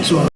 So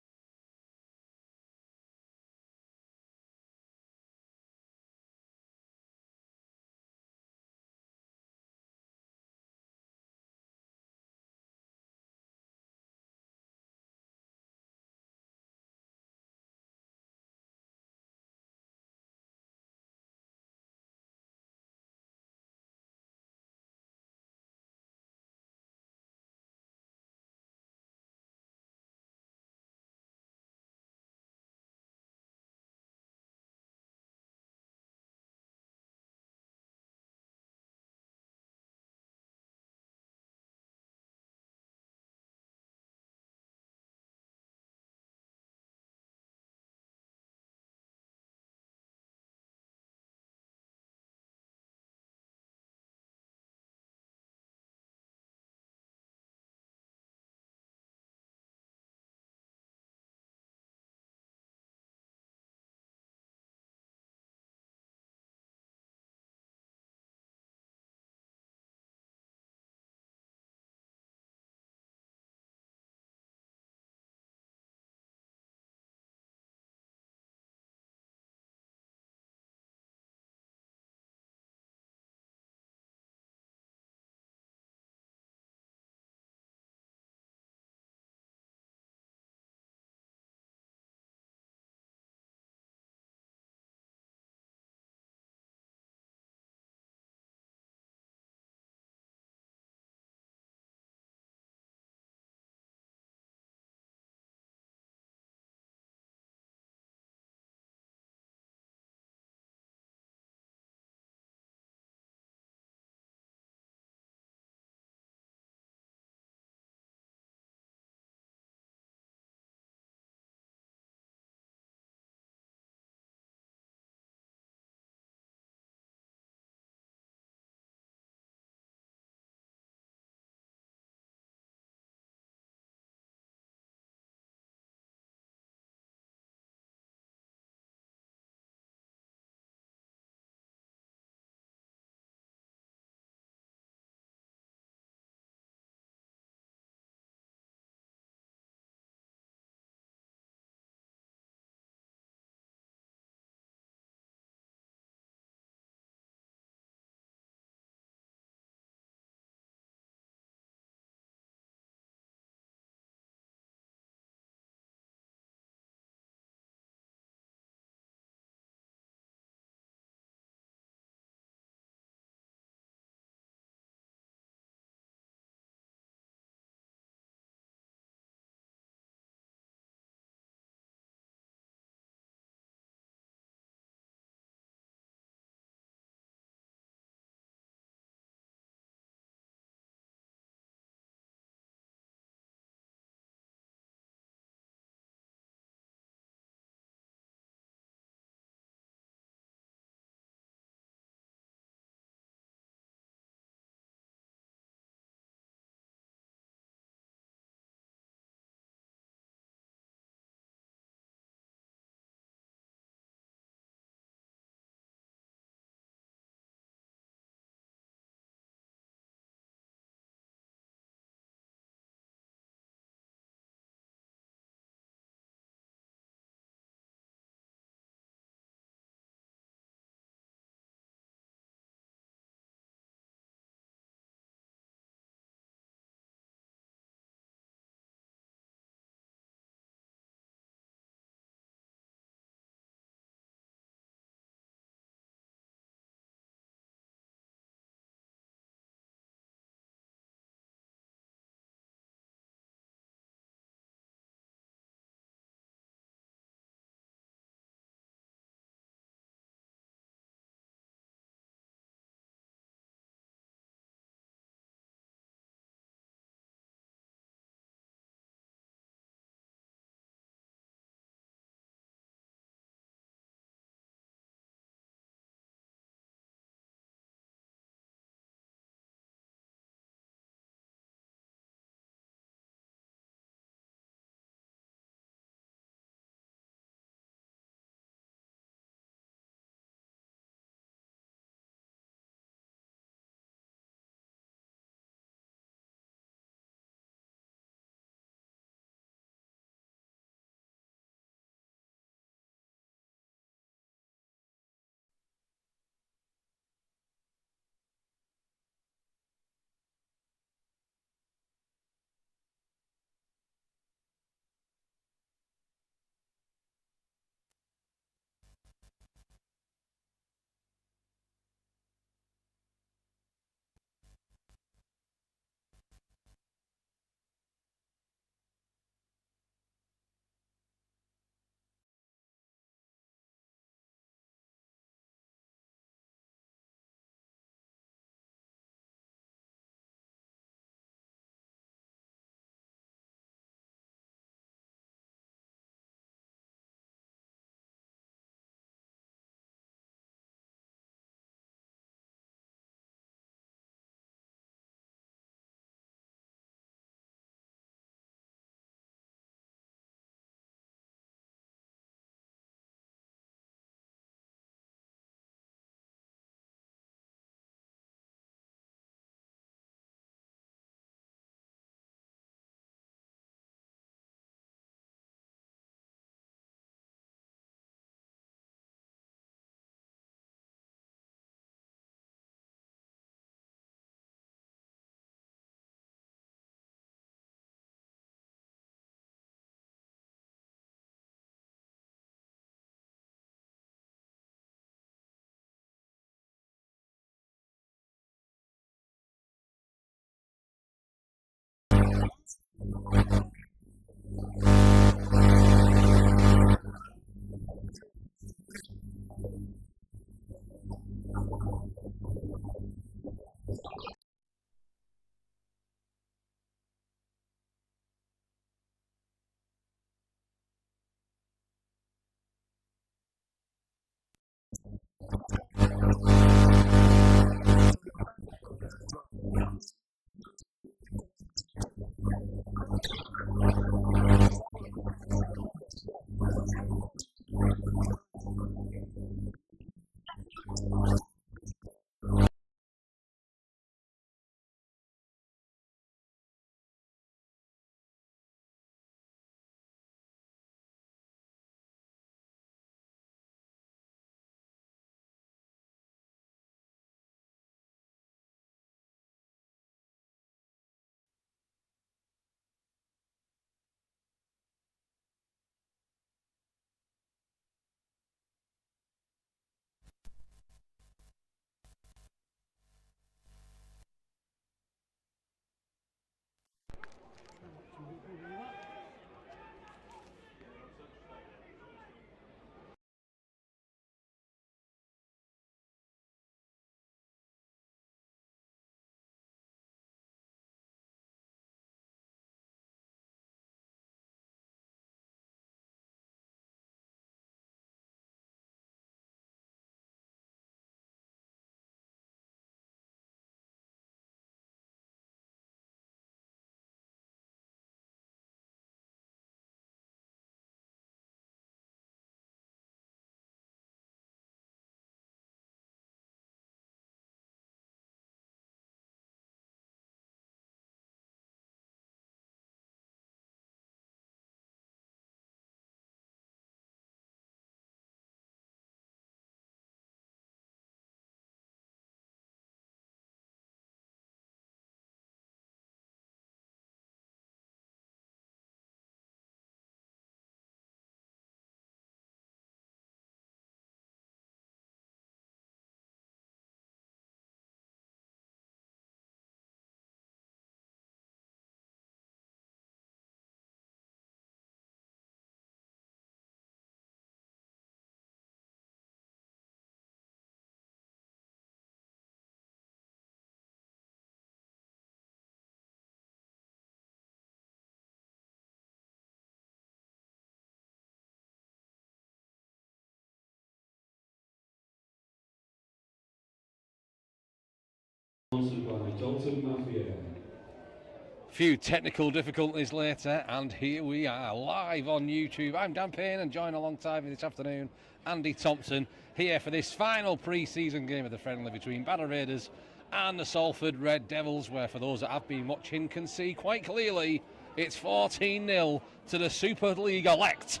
Few technical difficulties later, and here we are live on YouTube. I'm Dan Payne, and joined alongside me this afternoon, Andy Thompson, here for this final pre-season game of the friendly between Barrow Raiders and the Salford Red Devils, where for those that have been watching can see quite clearly it's 14-0 to the Super League elect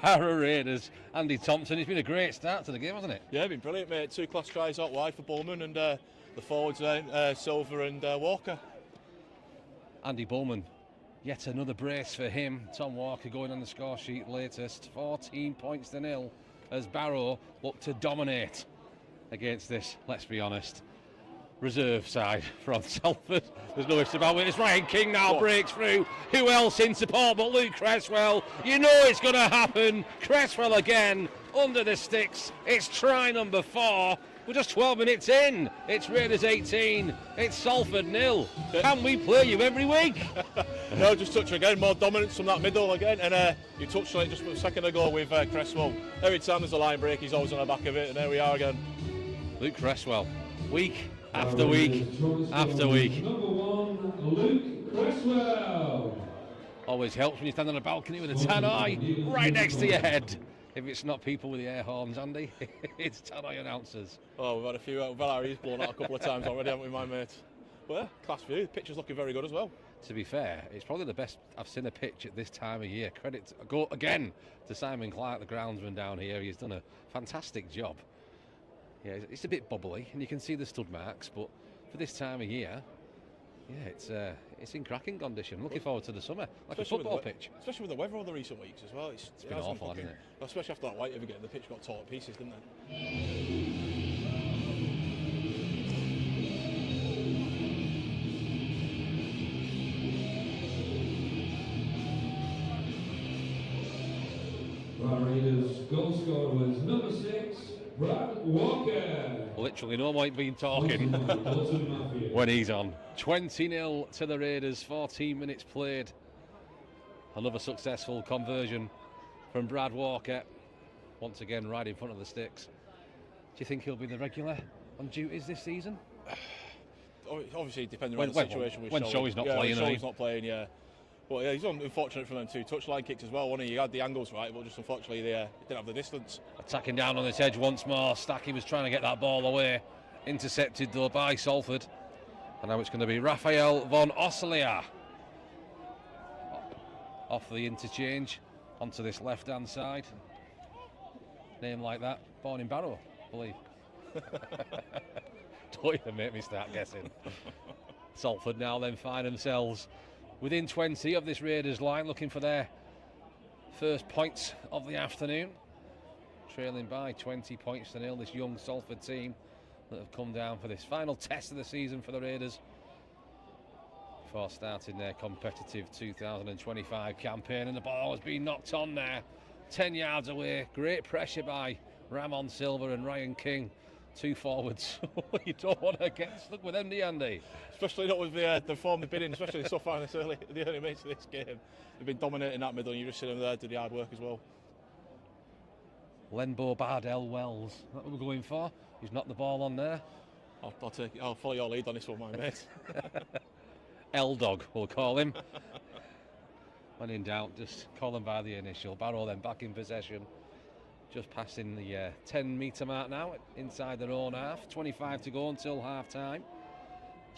Barrow Raiders. Andy Thompson, it's been a great start to the game, hasn't it? Yeah, it's been brilliant, mate. Two class tries out wide for Bowman, and the forwards Silver and Walker. Andy Bowman, yet another brace for him. Tom Walker going on the score sheet latest, 14 points to nil as Barrow look to dominate against this, let's be honest, reserve side from Salford. There's no ifs about it. It's Ryan King now breaks through. Who else in support but Luke Cresswell? You know it's going to happen. Cresswell again under the sticks. It's try number 4. We're just 12 minutes in. It's Raiders 18. It's Salford 0. Can we play you every week? No, just touch again. More dominance from that middle again. And you touched on it just a second ago with Cresswell. Every time there's a line break, he's always on the back of it. And there we are again. Luke Cresswell, week after week after week. Number 1, Luke Cresswell. Always helps when you stand on a balcony with a tannoy right next to your head. If it's not people with the air horns, Andy, it's tannoy announcers. Oh, we've had a few. We've had our ears blown out a couple of times already, haven't we, my mate? Well, yeah, class view. The pitch is looking very good as well. To be fair, it's probably the best I've seen a pitch at this time of year. Credit go again to Simon Clark, the groundsman down here. He's done a fantastic job. Yeah, it's a bit bubbly, and you can see the stud marks, but for this time of year, yeah, it's in cracking condition. Looking forward to the summer, like especially a football pitch. Especially with the weather over the recent weeks as well. It's been awful, hasn't it? Especially after that white ever getting the pitch got torn to pieces, didn't it? Raiders goal scorer was number 6, Brad Walker. Literally no point being talking when he's on. 20-0 to the Raiders, 14 minutes played. Another successful conversion from Brad Walker. Once again, right in front of the sticks. Do you think he'll be the regular on duties this season? Obviously, depending on the situation with when Show's not playing. Show's not playing, yeah. But yeah, he's unfortunate for them 2 touchline kicks as well, wasn't he? He had the angles right, but just unfortunately they didn't have the distance. Attacking down on this edge once more. Stacky was trying to get that ball away. Intercepted though by Salford. And now it's going to be Raphael von Osselier. Off the interchange onto this left-hand side. Name like that, born in Barrow, I believe. Don't even make me start guessing. Salford now then find themselves within 20 of this Raiders line, looking for their first points of the afternoon. Trailing by 20 points to 0, this young Salford team that have come down for this final test of the season for the Raiders before starting their competitive 2025 campaign. And the ball has been knocked on there, 10 yards away. Great pressure by Ramon Silva and Ryan King. 2 forwards. You don't want to get stuck with them, do you, Andy? Especially not with the form they've been in, especially so far in the early minutes of this game. They've been dominating that middle, and you just see them there do the hard work as well. Lenbo Bardell Wells, that's what we're going for. He's knocked the ball on there. I'll take it. I'll follow your lead on this one, my mate. L-Dog, we'll call him. When in doubt, just call him by the initial. Barrow then back in possession. Just passing the 10-metre mark now, inside their own half. 25 to go until half-time.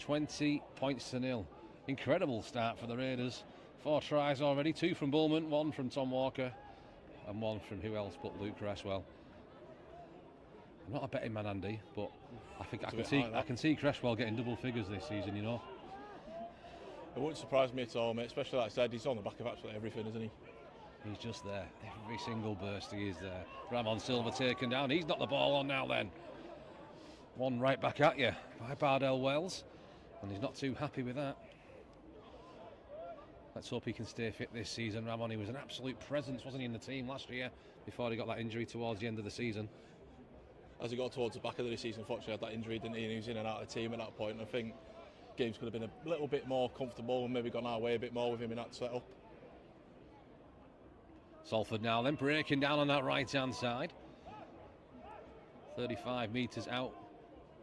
20 points to 0. Incredible start for the Raiders. 4 tries already, 2 from Bullman, 1 from Tom Walker, and 1 from who else but Luke Cresswell. I'm not a betting man, Andy, but I think I can see Cresswell getting double figures this season, you know. It wouldn't surprise me at all, mate, especially like I said, he's on the back of absolutely everything, isn't he? He's just there. Every single burst he is there. Ramon Silva taken down. He's not the ball on now then. One right back at you by Bardell Wells. And he's not too happy with that. Let's hope he can stay fit this season. Ramon, he was an absolute presence, wasn't he, in the team last year before he got that injury towards the end of the season. As he got towards the back of the season, unfortunately had that injury, didn't he? And he was in and out of the team at that point. And I think games could have been a little bit more comfortable and maybe gone our way a bit more with him in that setup. Salford now then breaking down on that right-hand side. 35 metres out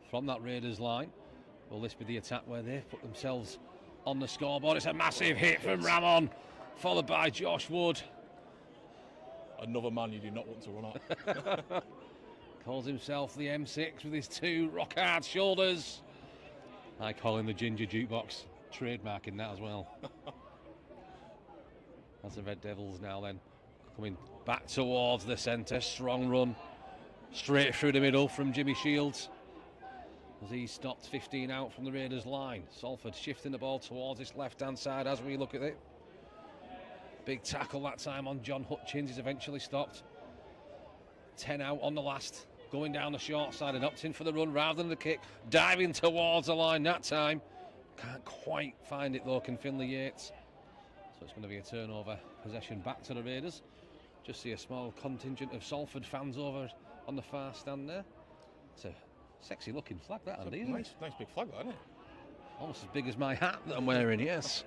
from that Raiders line. Will this be the attack where they've put themselves on the scoreboard? It's a massive hit from Ramon, followed by Josh Wood. Another man you do not want to run at. Calls himself the M6 with his 2 rock-hard shoulders. I call him the Ginger Jukebox, trademarking that as well. That's the Red Devils now then. Coming back towards the centre, strong run straight through the middle from Jimmy Shields as he stopped 15 out from the Raiders line. Salford shifting the ball towards this left-hand side as we look at it. Big tackle that time on John Hutchins. He's eventually stopped. 10 out on the last, going down the short side and opting for the run rather than the kick. Diving towards the line that time. Can't quite find it though, can Finlay Yates. So it's going to be a turnover, possession back to the Raiders. Just see a small contingent of Salford fans over on the far stand there. It's a sexy looking flag that, Andy, isn't it? Nice big flag that, isn't it? Almost as big as my hat that I'm wearing, yes.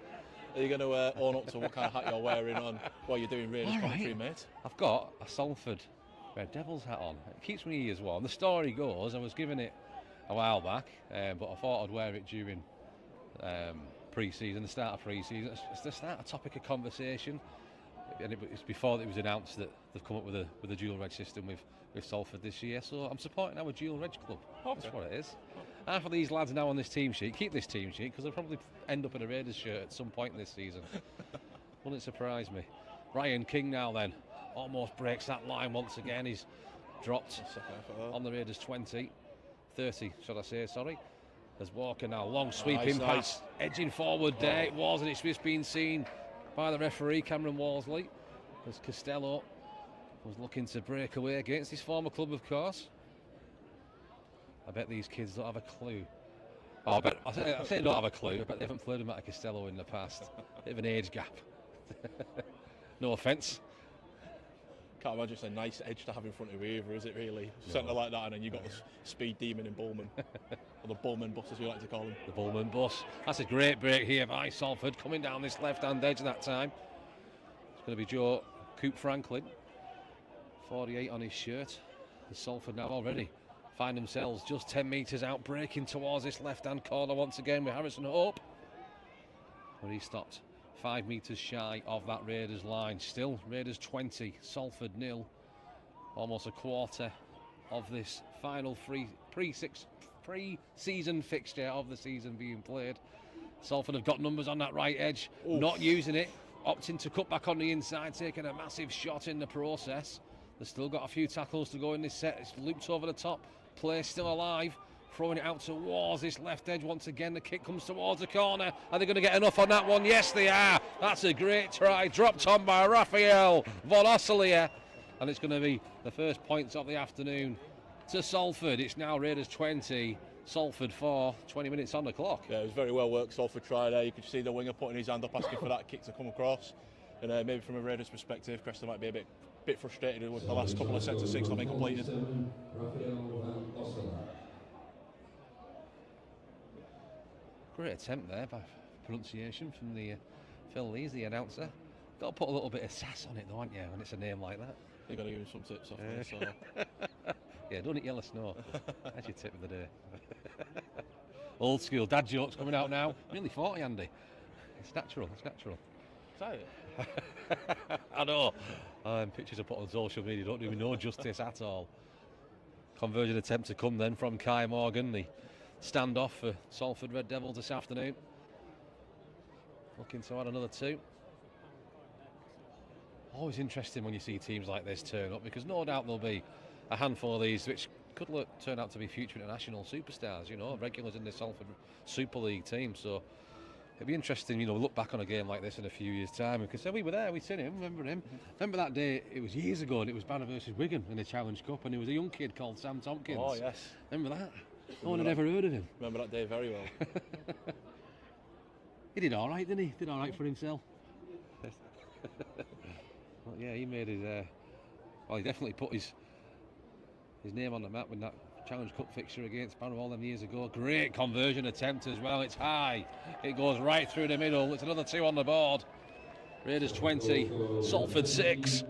Are you going to own up to what kind of hat you're wearing on while you're doing Raiders commentary, mate? I've got a Salford Red Devils hat on. It keeps my ears warm. The story goes, I was given it a while back, but I thought I'd wear it during pre-season, the start of pre-season. It's the start of topic of conversation, and it's before it was announced that they've come up with a dual reg system with Salford this year. So I'm supporting our dual reg club. Okay. That's what it is. And for these lads now on this team sheet, keep this team sheet because they'll probably end up in a Raiders shirt at some point this season. Wouldn't surprise me. Ryan King now then almost breaks that line once again. He's dropped on the Raiders 30 should I say, sorry. There's Walker now, long sweeping pass, edging forward there it was, and it's just been seen by the referee, Cameron Walsley, as Costello was looking to break away against his former club, of course. I bet these kids don't have a clue. I say they don't have a clue, but they haven't played him at Costello in the past. Bit of an age gap. No offence. Can't imagine it's a nice edge to have in front of you either, is it really? No. Centre like that, and then you've got the speed demon in Bullman. Or the Bullman bus, as we like to call him. The Bullman bus. That's a great break here by Salford, coming down this left-hand edge that time. It's going to be Joe Coop Franklin. 48 on his shirt. The Salford now already find themselves just 10 metres out, breaking towards this left-hand corner once again with Harrison Hope. Where he stopped 5 metres shy of that Raiders line. Still Raiders 20, Salford 0. Almost a quarter of this final pre-season fixture of the season being played. Salford have got numbers on that right edge. Oof. Not using it, opting to cut back on the inside, taking a massive shot in the process. They've still got a few tackles to go in this set. It's looped over the top. Play still alive. Throwing it out towards this left edge once again. The kick comes towards the corner. Are they going to get enough on that one? Yes, they are. That's a great try. Dropped on by Raphael von Osselier. And it's going to be the first points of the afternoon to Salford. It's now Raiders 20, Salford 4, 20 minutes on the clock. Yeah, it was very well worked. Salford try there. You could see the winger putting his hand up, asking for that kick to come across. And maybe from a Raiders perspective, Cresta might be a bit frustrated with the last couple of sets of 6 not being completed. Great attempt there by pronunciation from the Phil Lees, the announcer. Got to put a little bit of sass on it though, aren't you, when it's a name like that? You've got to give him some tips off me, so. Yeah, don't eat yellow snow. That's your tip of the day. Old school dad jokes coming out now. Nearly 40, Andy. It's natural, it's natural. Is that it? I know. Pictures are put on social media don't do me no justice at all. Conversion attempt to come then from Kai Morgan, the standoff for Salford Red Devils this afternoon. Looking to add another 2. Always interesting when you see teams like this turn up, because no doubt there'll be a handful of these which could turn out to be future international superstars, you know, regulars in the Salford Super League team. So it'd be interesting, you know, look back on a game like this in a few years' time and could say, we were there, we'd seen him, remember him. Remember that day, it was years ago, and it was Barrow versus Wigan in the Challenge Cup, and there was a young kid called Sam Tompkins. Oh, yes. Remember that? No one had ever heard of him. Remember that day very well. He did all right, didn't he? Did all right for himself. Well, yeah, he made his... well, he definitely put his name on the map with that Challenge Cup fixture against Barrow all them years ago. Great conversion attempt as well. It's high. It goes right through the middle. It's another 2 on the board. Raiders 20, Salford 6.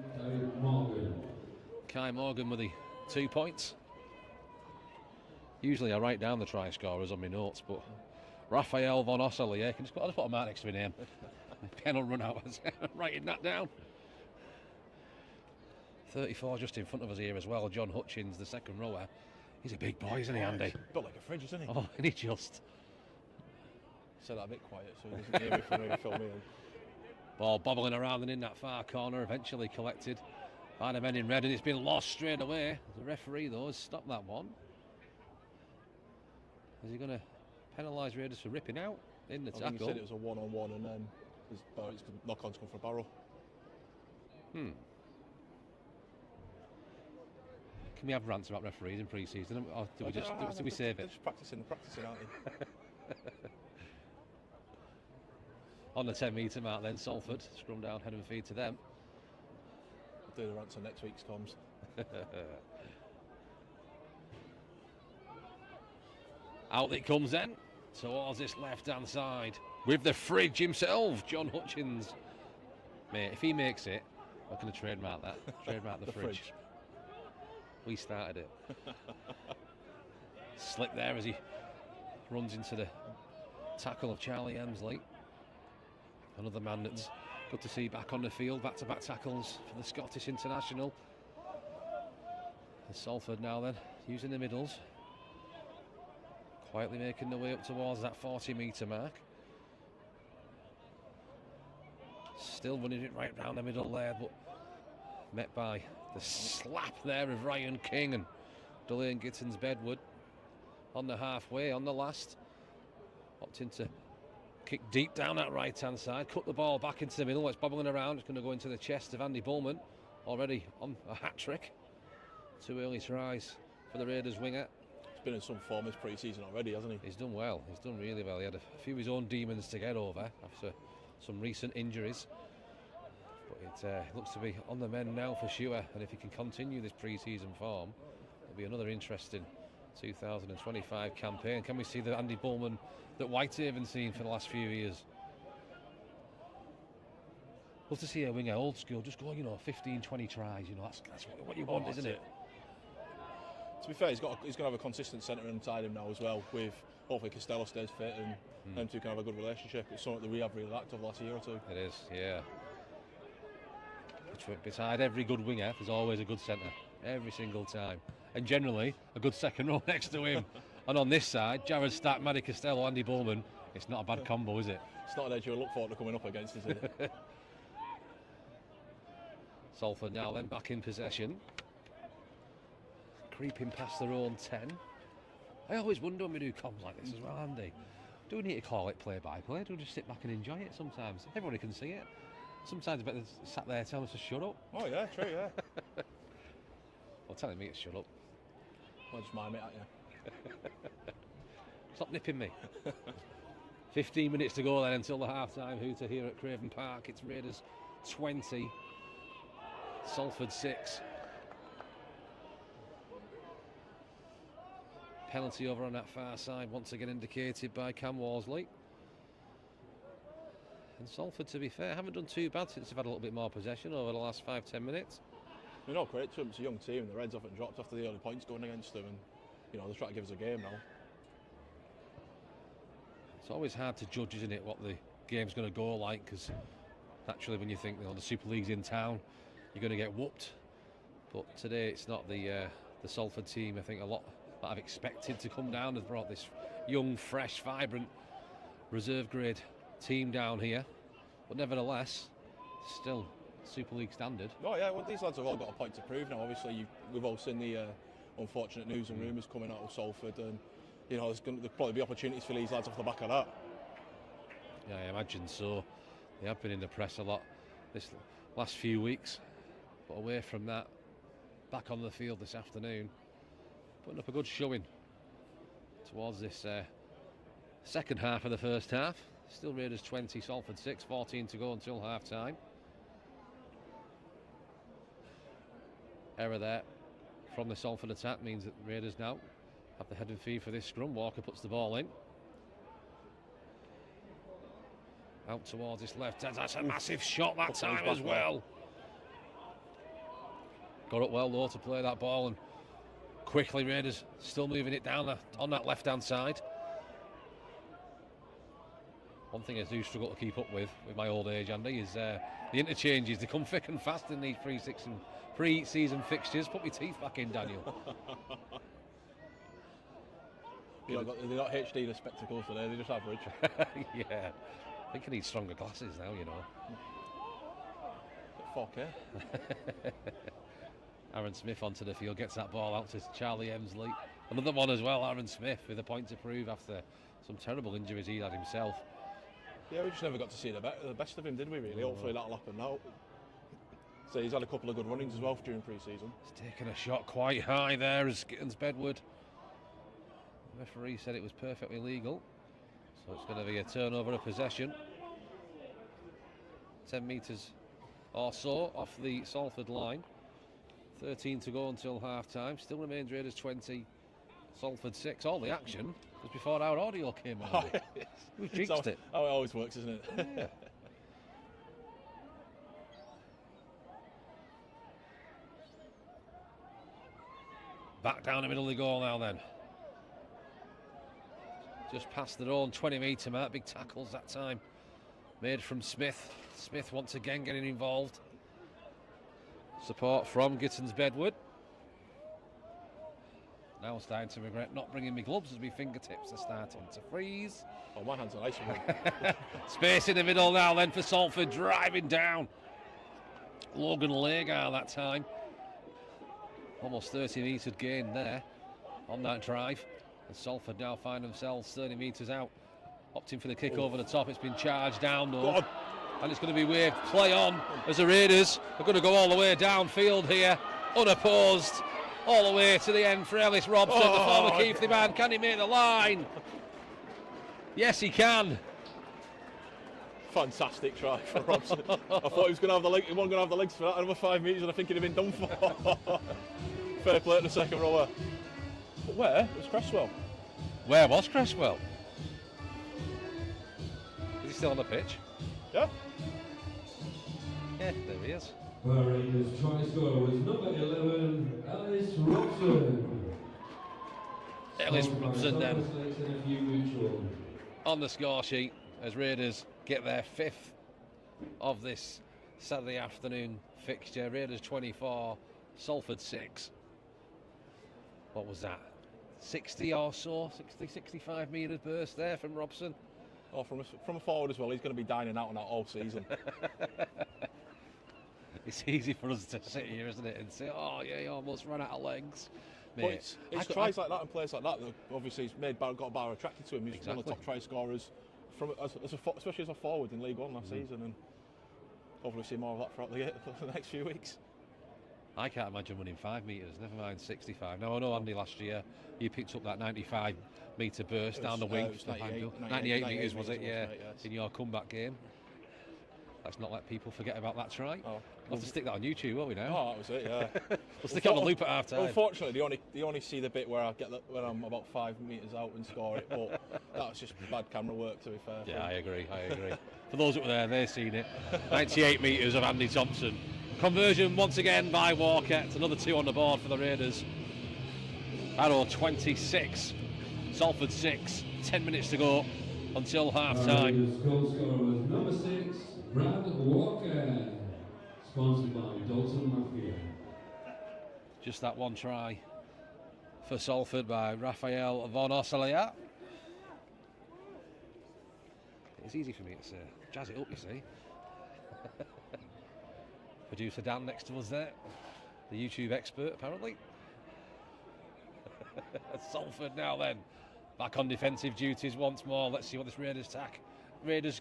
Kai Morgan with the 2 points. Usually I write down the try scorers on my notes, but Raphael von Osselier, I'll just put a mark next to my name. Pen will run out as writing that down. 34 just in front of us here as well. John Hutchins, the second rower. He's a big boy, isn't he, Andy? Built like a fridge, isn't he? Oh, and he just... Said that a bit quiet so he doesn't hear me from me film me in. Ball bobbling around and in that far corner, eventually collected by the men in red, and it's been lost straight away. The referee, though, has stopped that one. Is he going to penalise Raiders for ripping out in the tackle? I think he said it was a one-on-one, and then it's knock-ons come for Barrow. Can we have rants about referees in pre-season, or do we save it? They're just practising, aren't they? On the 10-metre mark then, Salford, scrum down, head and feed to them. We'll do the rants on next week's comms. Out it comes then, towards this left-hand side, with the fridge himself, John Hutchins. Mate, if he makes it, I'm going to trademark that. Trademark the fridge. We started it. Slip there as he runs into the tackle of Charlie Emsley. Another man that's good to see back on the field. Back-to-back tackles for the Scottish international. And Salford now then, using the middles. Quietly making their way up towards that 40-metre mark. Still running it right round the middle there, but met by the slap there of Ryan King and Delane Gittins Bedwood on the halfway, on the last. Opting to kick deep down that right-hand side, cut the ball back into the middle. It's bobbling around. It's going to go into the chest of Andy Bullman, already on a hat-trick. 2 early tries for the Raiders winger. He's been in some form this pre-season already, hasn't he? He's done well. He's done really well. He had a few of his own demons to get over after some recent injuries. But it looks to be on the mend now for sure, and if he can continue this pre-season form, it'll be another interesting 2025 campaign. Can we see the Andy Bullman that Whitehaven's seen for the last few years? Love to see a winger, old school, just go, 15, 20 tries, that's what you want, isn't it? To be fair, he's going to have a consistent centre inside him now as well, with hopefully Costello stays fit and them two can have a good relationship. It's something that we have really lacked over the last year or two. It is, yeah. Beside every good winger, there's always a good centre, every single time. And generally, a good second row next to him. And on this side, Jared Stack, Matty Costello, Andy Bullman, it's not a bad combo, is it? It's not an edge you'll look forward to coming up against, is it? Salford now then back in possession. Creeping past their own 10. I always wonder when we do comms like this as well, Andy. Do we need to call it play-by-play? Do we just sit back and enjoy it sometimes? Everybody can see it. Sometimes it's better sat there telling us to shut up. Oh yeah, true, yeah. Well, telling me to shut up. I'll just mime it at you. Stop nipping me. 15 minutes to go then until the half-time hooter here at Craven Park. It's Raiders 20, Salford 6. Penalty over on that far side, once again indicated by Cam Worsley. And Salford, to be fair, haven't done too bad since they've had a little bit more possession over the last 5-10 minutes. No credit to them, it's a young team. The Reds haven't dropped after the early points going against them, and they're trying to give us a game now. It's always hard to judge, isn't it, what the game's going to go like, because naturally when you think the Super League's in town, you're going to get whooped. But today it's not the Salford team. I think a lot that I've expected to come down has brought this young, fresh, vibrant reserve grade team down here, but nevertheless still Super League standard. Oh yeah, well these lads have all got a point to prove now. Obviously we've all seen the unfortunate news and rumours coming out of Salford, and there'll probably be opportunities for these lads off the back of that. Yeah, I imagine so. They have been in the press a lot this last few weeks, but away from that, back on the field this afternoon, putting up a good showing towards this second half of the first half. Still Raiders 20, Salford 6, 14 to go until half time. Error there from the Salford attack means that Raiders now have the head and feet for this scrum. Walker puts the ball in. Out towards this left hand. That's a massive shot that time as well. Got up well though to play that ball, and quickly Raiders still moving it down on that left hand side. One thing I do struggle to keep up with my old age, Andy, is the interchanges. They come thick and fast in these pre-season fixtures. Put my teeth back in, Daniel. They're not HD the spectacles today, they're just average. Yeah, I think I need stronger glasses now, Fuck, eh? Aaron Smith onto the field, gets that ball out to Charlie Emsley. Another one as well, Aaron Smith, with a point to prove after some terrible injuries he had himself. Yeah, we just never got to see the best of him, did we, really? Hopefully that'll happen now. So he's had a couple of good runnings as well during pre-season. He's taken a shot quite high there as Gittins Bedward. The referee said it was perfectly legal. So it's going to be a turnover of possession. 10 metres or so off the Salford line. 13 to go until half-time. Still remains Raiders 20, Salford 6. All the action was before our audio came on. We've jinxed it. How it always works, isn't it? Yeah. Back down the middle of the goal now then. Just past their own 20-metre mark. Big tackles that time made from Smith. Smith once again getting involved. Support from Gittins Bedward. Now starting to regret not bringing me gloves as my fingertips are starting to freeze. Oh, my hands are nice one. Space in the middle now then for Salford, driving down. Logan Lagar that time. Almost 30 metres gain there on that drive. And Salford now find themselves 30 metres out. Opting for the kick over the top. It's been charged down though. And it's going to be waved play on as the Raiders are going to go all the way downfield here, unopposed, all the way to the end for Ellis Robson, the former Keithley man. Can he make the line? Yes, he can. Fantastic try from Robson. I thought he was going to have the leg. He wasn't going to have the legs for that another 5 metres, and I think he'd have been done for. Fair play to the second rower. But where? It was Cresswell. Where was Cresswell? Is he still on the pitch? Yeah. Yeah, there he is. Barrow's try scorer was number 11, Ellis Robson. Ellis Robson then And a few mutual. on the score sheet as Raiders get their 5th of this Saturday afternoon fixture. Raiders 24, Salford 6. What was that? 60 or so, 65 metres burst there from Robson. Oh, from a forward as well. He's going to be dining out on that all season. It's easy for us to sit here, isn't it, and say, oh yeah, he almost ran out of legs. But it's tries like that and plays like that obviously he's got Barrow attracted to him. He's one of the top try scorers, especially as a forward in League One last season, and hopefully see more of that throughout the next few weeks. I can't imagine winning 5 metres, never mind 65. Now I know Andy last year, you picked up that 95 metre burst down the wing. 98 metres was it, yeah, in your comeback game. Let's not let people forget about that try. We'll have to stick that on YouTube, won't we now? Oh, that was it, yeah. We'll stick it on the loop at half time. Unfortunately, they only see the bit where I get when I'm about 5 metres out and score it, but that's just bad camera work, to be fair. Yeah, I agree. For those that were there, they've seen it. 98 metres of Andy Thompson. Conversion once again by Walker. It's another 2 on the board for the Raiders. Barrow 26, Salford 6. 10 minutes to go until half time. Goal scorer was number 6, Brad Walker. Sponsored by Dalton Mafia. Just that one try for Salford by Raphael von Osselia. It's easy for me to say. Jazz it up, you see. Producer Dan next to us there, the YouTube expert apparently. Salford now then, back on defensive duties once more. Let's see what this Raiders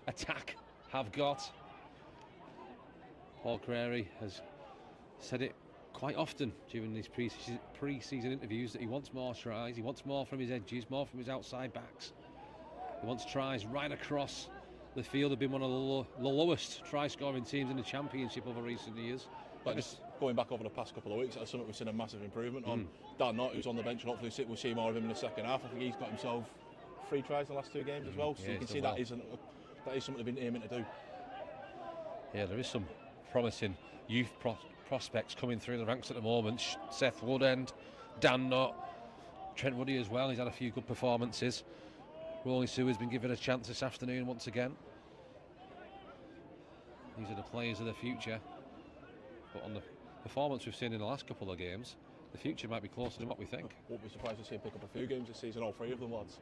attack have got. Paul Crary has said it quite often during these pre-season interviews that he wants more tries, he wants more from his edges, more from his outside backs. He wants tries right across the field. Have been one of the lowest try-scoring teams in the Championship over recent years. But just going back over the past couple of weeks, that's something we've seen a massive improvement on. Dan Knott, who's on the bench, and hopefully we'll see more of him in the second half. I think he's got himself 3 tries in the last 2 games as well, so you can see that is something they've been aiming to do. Yeah, there is some promising youth prospects coming through the ranks at the moment. Seth Woodend, Dan Knott, Trent Woody as well. He's had a few good performances. Rolling Sue has been given a chance this afternoon once again. These are the players of the future. But on the performance we've seen in the last couple of games, the future might be closer than what we think. Won't be surprised to see him pick up a few games this season, all 3 of them, lads.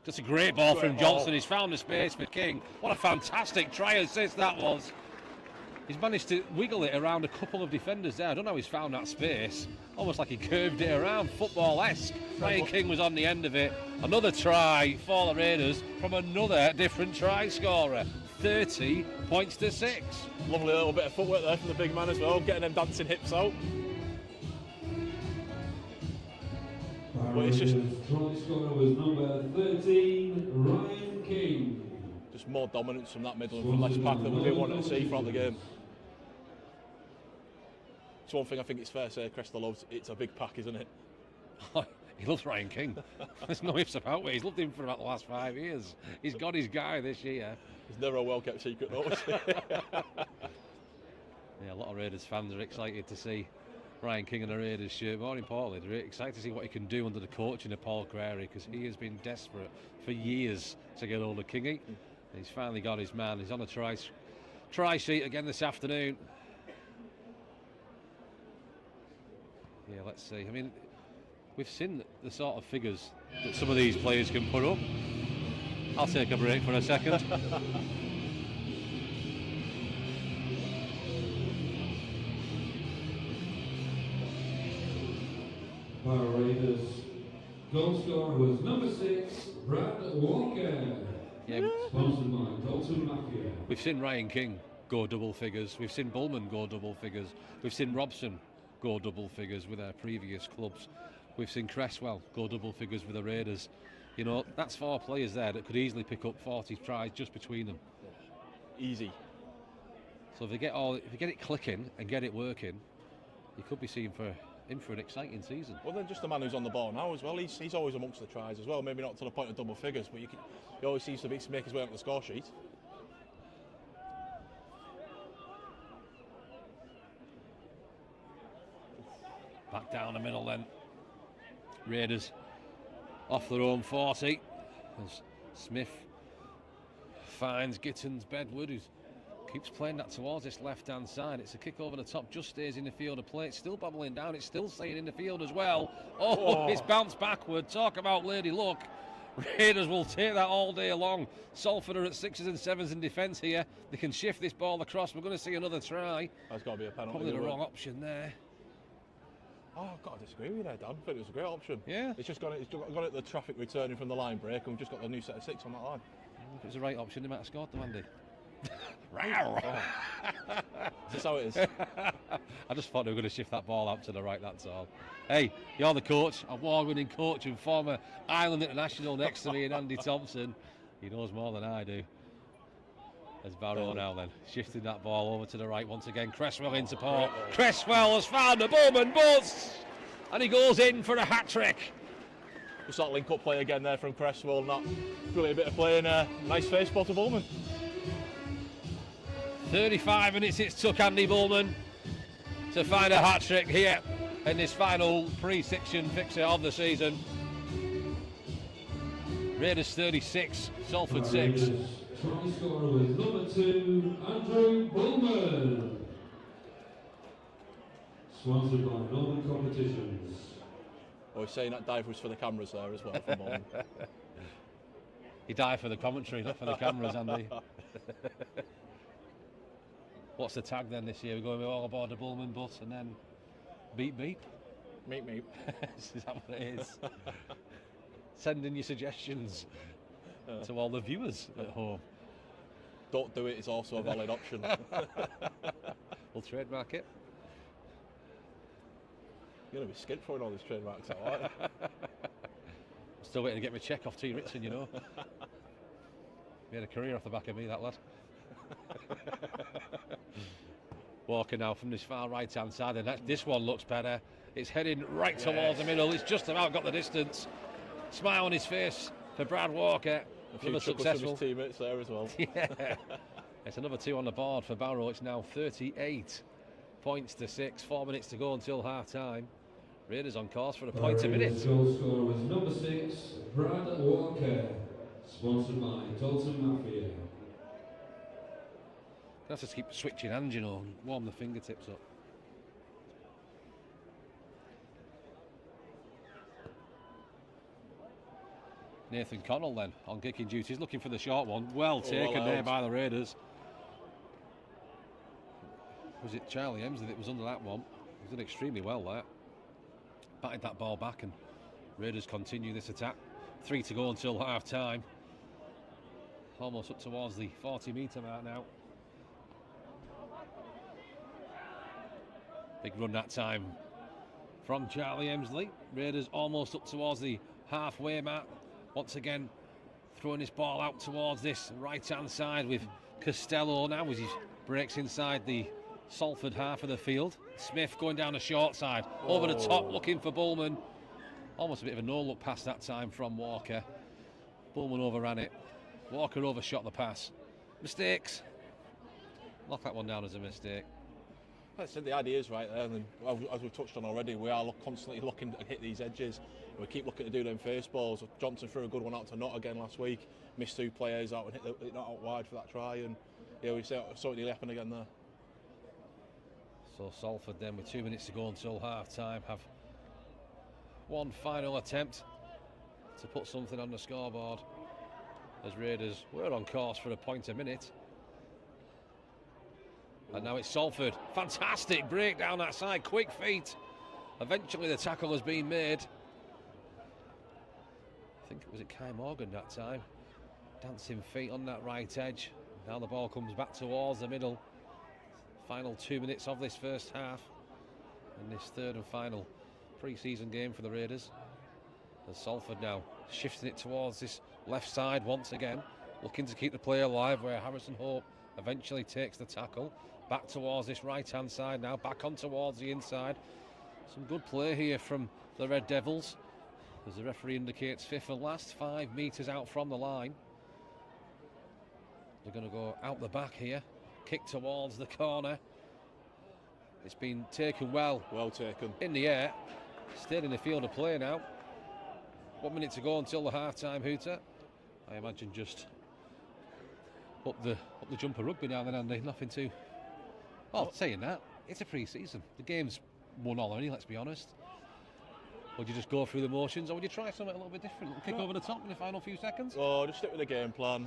Just a great ball from Johnson. He's found the space for King. What a fantastic try assist that was. He's managed to wiggle it around a couple of defenders there. I don't know how he's found that space. Almost like he curved it around, football-esque. Ryan King was on the end of it. Another try for the Raiders from another different try scorer. 30 points to 6. Lovely little bit of footwork there from the big man as well, getting them dancing hips out. But it's just try scorer was number 13, Ryan King. Just more dominance from that middle and from left pack than we've been wanting to see throughout the game. It's one thing I think it's fair to say Cresswell loves. It's a big pack, isn't it? He loves Ryan King. There's no ifs about it. He's loved him for about the last 5 years. He's got his guy this year. It's never a well-kept secret, though. Yeah, a lot of Raiders fans are excited to see Ryan King in a Raiders shirt. More importantly, they're excited to see what he can do under the coaching of Paul Crary, because he has been desperate for years to get hold of Kingy. He's finally got his man. He's on the try sheet again this afternoon. Yeah, let's see. I mean, we've seen the sort of figures that some of these players can put up. I'll take a break for a second. Barrow Raiders goal scorer was number 6, Brad Walker. Yeah, Sponsored by Dalton Mafia. we've seen Ryan King go double figures. We've seen Bullman go double figures. We've seen Robson go double figures with their previous clubs. We've seen Cresswell go double figures with the Raiders. You know, that's 4 players there that could easily pick up 40 tries just between them. easy. So if you get it clicking and get it working, you could be in for an exciting season. Well, then just the man who's on the ball now as well. He's always amongst the tries as well. Maybe not to the point of double figures, but he always seems to make his way up the score sheet. Back down the middle then. Raiders off their own 40 as Smith finds Gittins Bedward, who keeps playing that towards this left-hand side. It's a kick over the top, just stays in the field of play. It's still bobbling down, it's still staying in the field as well. Oh, it's bounced backward. Talk about lady luck. Raiders will take that all day long. Salford are at 6s and 7s in defence here. They can shift this ball across. We're going to see another try. That's got to be a penalty. Probably the wrong option there. Oh, I've got to disagree with you there, Dan. I think it was a great option. Yeah. It's got it the traffic returning from the line break, and we've just got the new set of 6 on that line. If it was the right option, they might have scored them, Andy. Is this how it is? I just thought they were going to shift that ball out to the right, that's all. Hey, you're the coach, award-winning coach and former Ireland international next to me in Andy Thompson. He knows more than I do. There's Barrow now then, shifting that ball over to the right once again. Cresswell in support. Cresswell has found the Bowman buzz, and he goes in for a hat-trick. Just that link-up play again there from Cresswell, and that brilliant bit of play, and nice face ball to Bowman. 35 minutes it's took Andy Bowman to find a hat-trick here in this final pre-section fixture of the season. Raiders 36, Salford 6. Try scorer was number 2, Andrew Bowman. Sponsored by Northern Competitions. Oh, he's saying that dive was for the cameras there as well from Bowman. He dived for the commentary, not for the cameras, Andy. What's the tag then this year? We're going all aboard the Bowman bus and then beep beep? Meet me. Is that what it is? Send in your suggestions to all the viewers at home. Don't do it, it's also a valid option. We'll trademark it. You're going to be skint throwing all these trademarks out, aren't you? I'm still waiting to get my check off T. Ritson, you know. He had a career off the back of me, that lad. Walker now from this far right hand side, and this one looks better. It's heading right towards the middle. It's just about got the distance. Smile on his face for Brad Walker. A few another successful from his teammates there as well. Yeah. It's another 2 on the board for Barrow. It's now 38 points to 6. 4 minutes to go until half time. Raiders on course for a point a minute. Goal scorer was number 6, Brad Walker. Sponsored by Dalton Mafia. Have to keep switching hands, you know, and warm the fingertips up. Nathan Connell then on kicking duties, looking for the short one. Well taken there by the Raiders. Was it Charlie Emsley that was under that one? He did extremely well there. Batted that ball back, and Raiders continue this attack. 3 to go until half time. Almost up towards the 40-metre mark now. Big run that time from Charlie Emsley. Raiders almost up towards the halfway mark. Once again, throwing this ball out towards this right-hand side with Costello now as he breaks inside the Salford half of the field. Smith going down the short side, over the top, looking for Bowman. Almost a bit of a no-look pass that time from Walker. Bowman overran it. Walker overshot the pass. Mistakes. Lock that one down as a mistake. I said the idea is right there, and as we've touched on already, we are constantly looking to hit these edges. We keep looking to do them face balls. Johnson threw a good one out to Nott again last week, missed 2 players out and hit that out wide for that try, and yeah, we saw it nearly happen again there. So Salford then, with 2 minutes to go until half time, have one final attempt to put something on the scoreboard, as Raiders were on course for a point a minute. And now it's Salford. Fantastic break down that side, quick feet. Eventually the tackle has been made. I think it was Kai Morgan that time. Dancing feet on that right edge. Now the ball comes back towards the middle. Final 2 minutes of this first half. And this third and final pre-season game for the Raiders. And Salford now shifting it towards this left side once again. Looking to keep the play alive, where Harrison Hope eventually takes the tackle. Back towards this right-hand side now, back on towards the inside. Some good play here from the Red Devils. As the referee indicates, fifth and last, 5 metres out from the line. They're going to go out the back here. Kick towards the corner. It's been taken well. Well taken. In the air. Stayed in the field of play now. 1 minute to go until the half-time hooter. I imagine just up the jumper rugby now then, Andy. Nothing too... Well, saying that, it's a pre-season. The game's won already, let's be honest. Would you just go through the motions, or would you try something a little bit different? Kick over the top in the final few seconds? Oh, just stick with the game plan.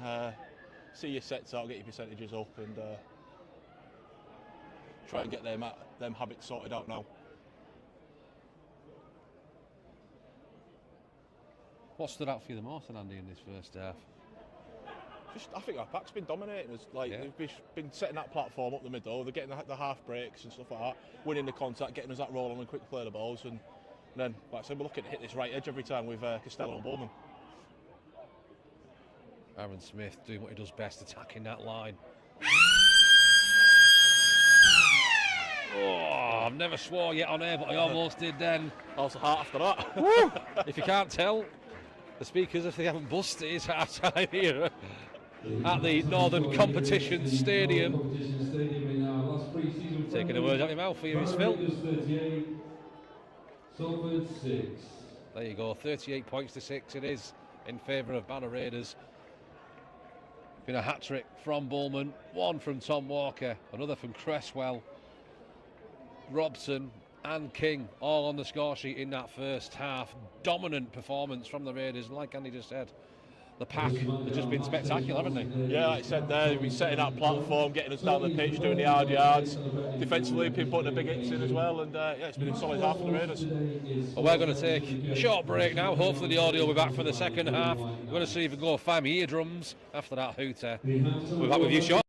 See your sets out, get your percentages up, and try and get them habits sorted out now. What stood out for you the most, Andy, in this first half? I think our pack's been dominating us. They've been setting that platform up the middle. They're getting the half breaks and stuff like that, winning the contact, getting us that roll on and quick play the balls. And then, like I said, we're looking to hit this right edge every time with Costello and Bowman. Aaron Smith doing what he does best, attacking that line. Oh, I've never swore yet on air, but I almost did then. Also hard after that. Woo! If you can't tell, the speakers, if they haven't busted, it's half-time here at the Northern Competition Stadium. Taking the words out of your mouth for you is Phil. Salford 6. There you go, 38 points to 6 it is in favour of Barrow Raiders. Been a hat-trick from Bowman, one from Tom Walker, another from Cresswell, Robson and King, all on the score sheet in that first half. Dominant performance from the Raiders, and like Andy just said, the pack has just been spectacular, haven't they? Yeah, like I said there, they've been setting that platform, getting us down the pitch, doing the hard yards. Defensively, been putting the big hits in as well, and it's been a solid half for the Raiders. Well, we're going to take a short break now. Hopefully the audio will be back for the second half. We're going to see if we can go 5 eardrums after that hooter. We're back with you shortly.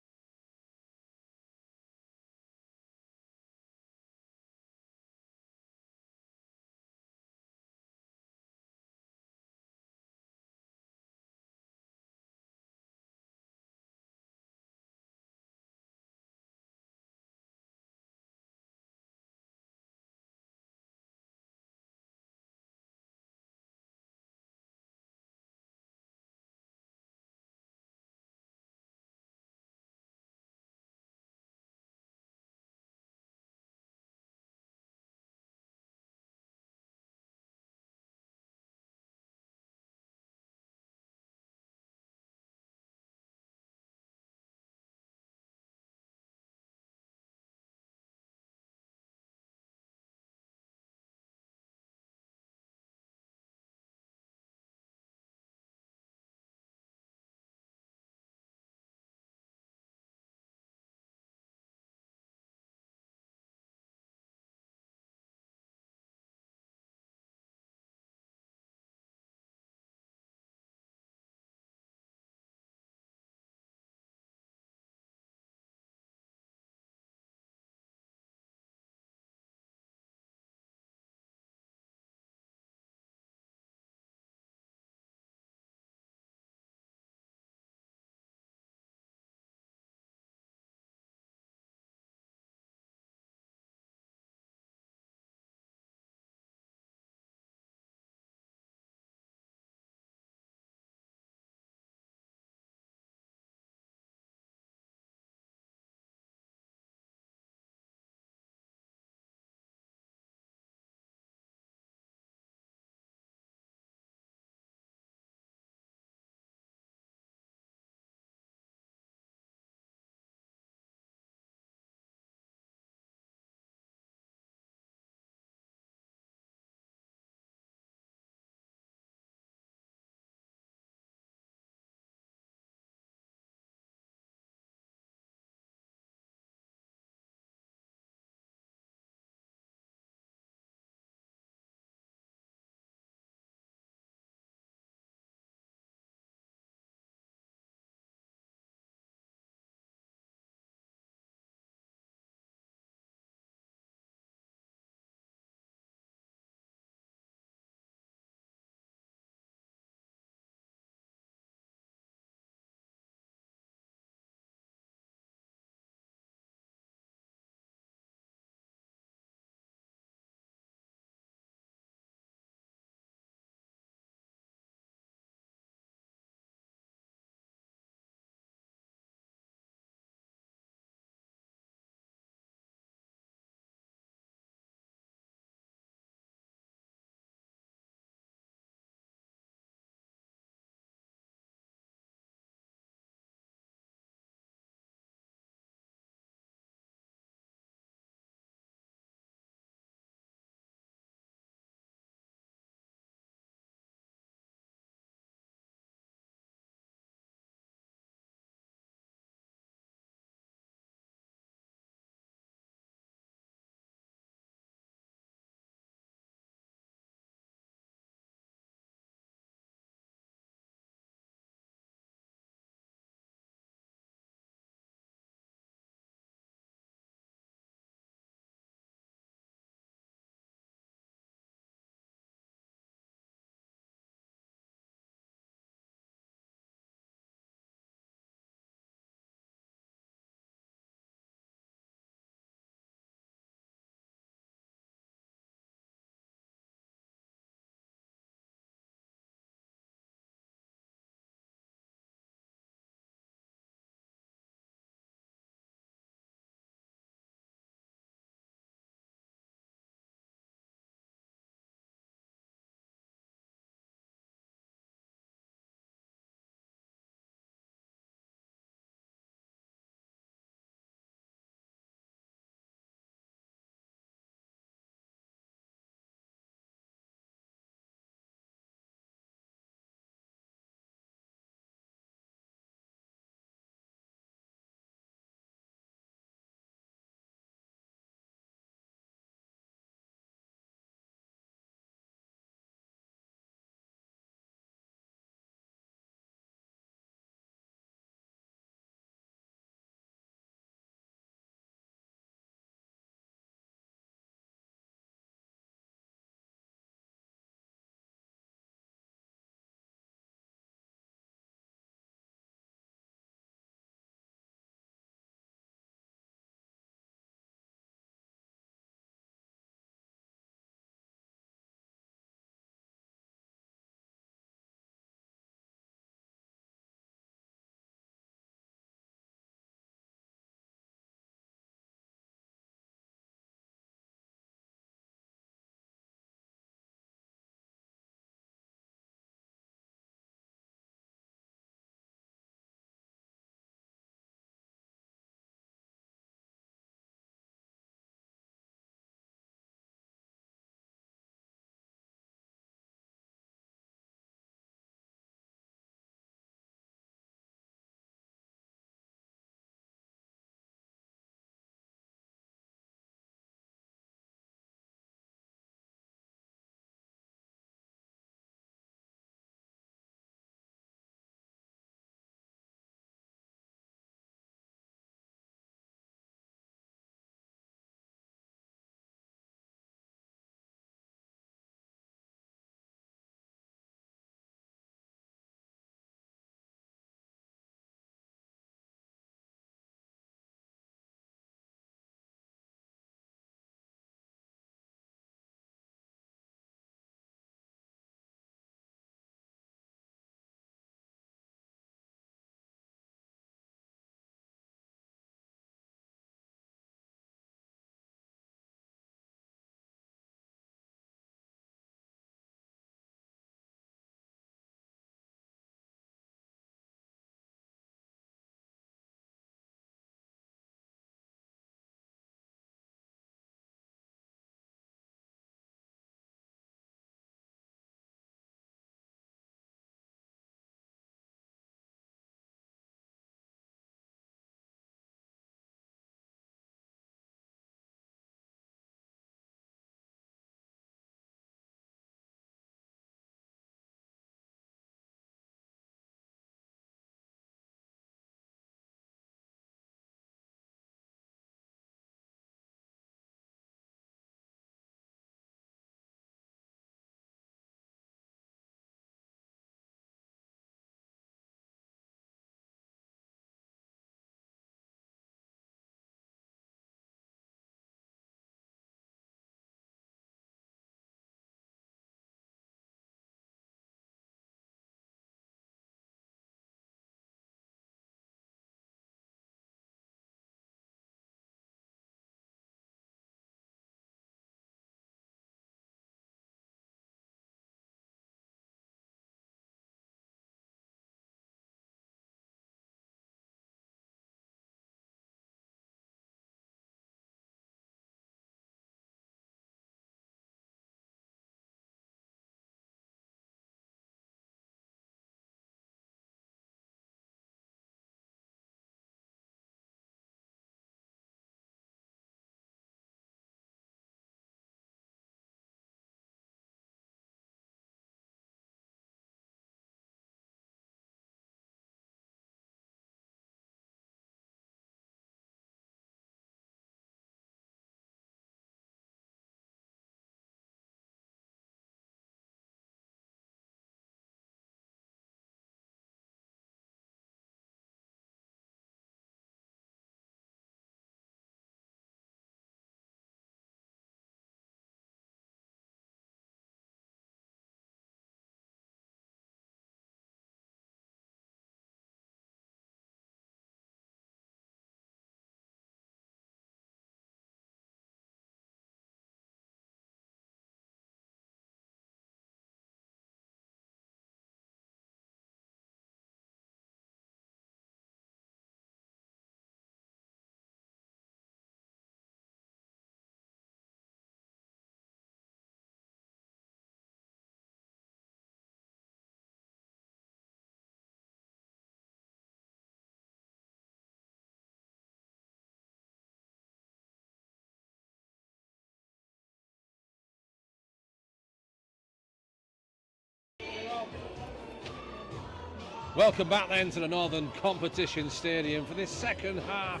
Welcome back then to the Northern Competition Stadium for this second half.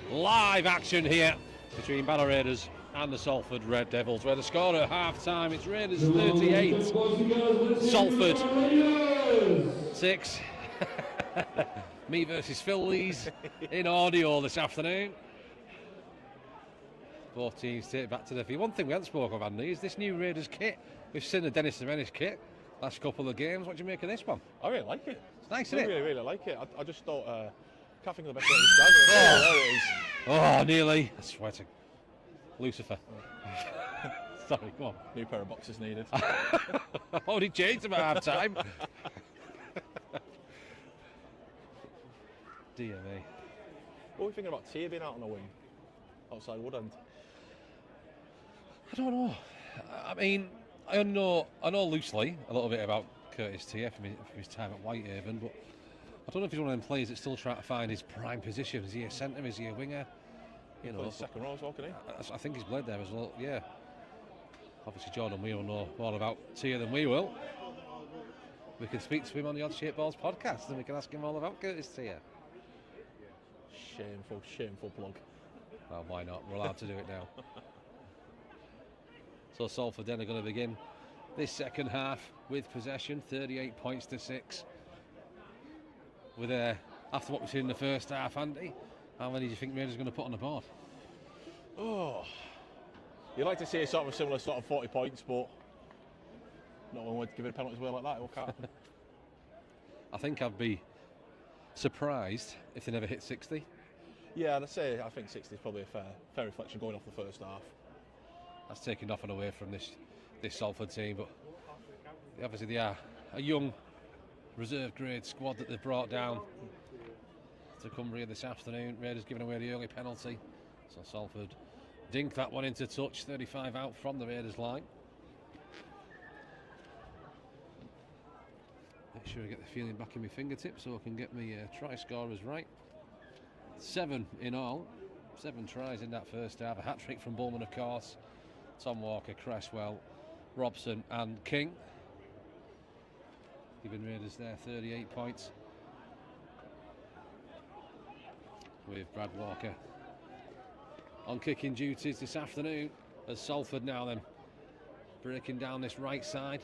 Live action here between Barrow Raiders and the Salford Red Devils, where the score at half time, it's Raiders 38, Salford 6. Me versus Phil Lees in audio this afternoon. Both teams take it back to the field. One thing we haven't spoken of, Andy, is this new Raiders kit. We've seen the Dennis Semenis kit last couple of games. What do you make of this one? I really like it. It's nice, I isn't it? really like it. I just thought, can't think of the best way to describe it. Oh, there it is. Oh, nearly. I swear to Lucifer. Sorry, go on. New pair of boxes needed. I've already changed them at half time. Dear me. What are we thinking about Tia being out on the wing? Outside Woodend? I don't know. I mean, I know loosely a little bit about Curtis Tia from his time at Whitehaven, but I don't know if he's one of them players that's still trying to find his prime position. Is he a centre? Is he a winger? You know, second row as well, can he? I think he's played there as well. Yeah. Obviously, Jordan will know more about Tia than we will. We can speak to him on the Odd Shape Balls podcast, and we can ask him all about Curtis Tia. Shameful plug. Well, why not? We're allowed to do it now. So Salford then are going to begin this second half with possession, 38 points to 6. With after what we've seen in the first half, Andy, how many do you think Raiders are going to put on the board? Oh, you'd like to see a sort of a similar sort of 40 points, but not one would give it a penalty as well like that. It will happen. I think I'd be surprised if they never hit 60. Yeah, I think 60 is probably a fair reflection going off the first half. That's taking nothing away from this Salford team, but obviously they are a young reserve grade squad that they've brought down to Cumbria this afternoon. Raiders giving away the early penalty, so Salford dink that one into touch. 35 out from the Raiders line. Make sure I get the feeling back in my fingertips so I can get my try scorers right. 7 in all, 7 tries in that first half. A hat-trick from Bowman, of course. Tom Walker, Cresswell, Robson and King. Giving Raiders there 38 points. With Brad Walker on kicking duties this afternoon, as Salford now then breaking down this right side.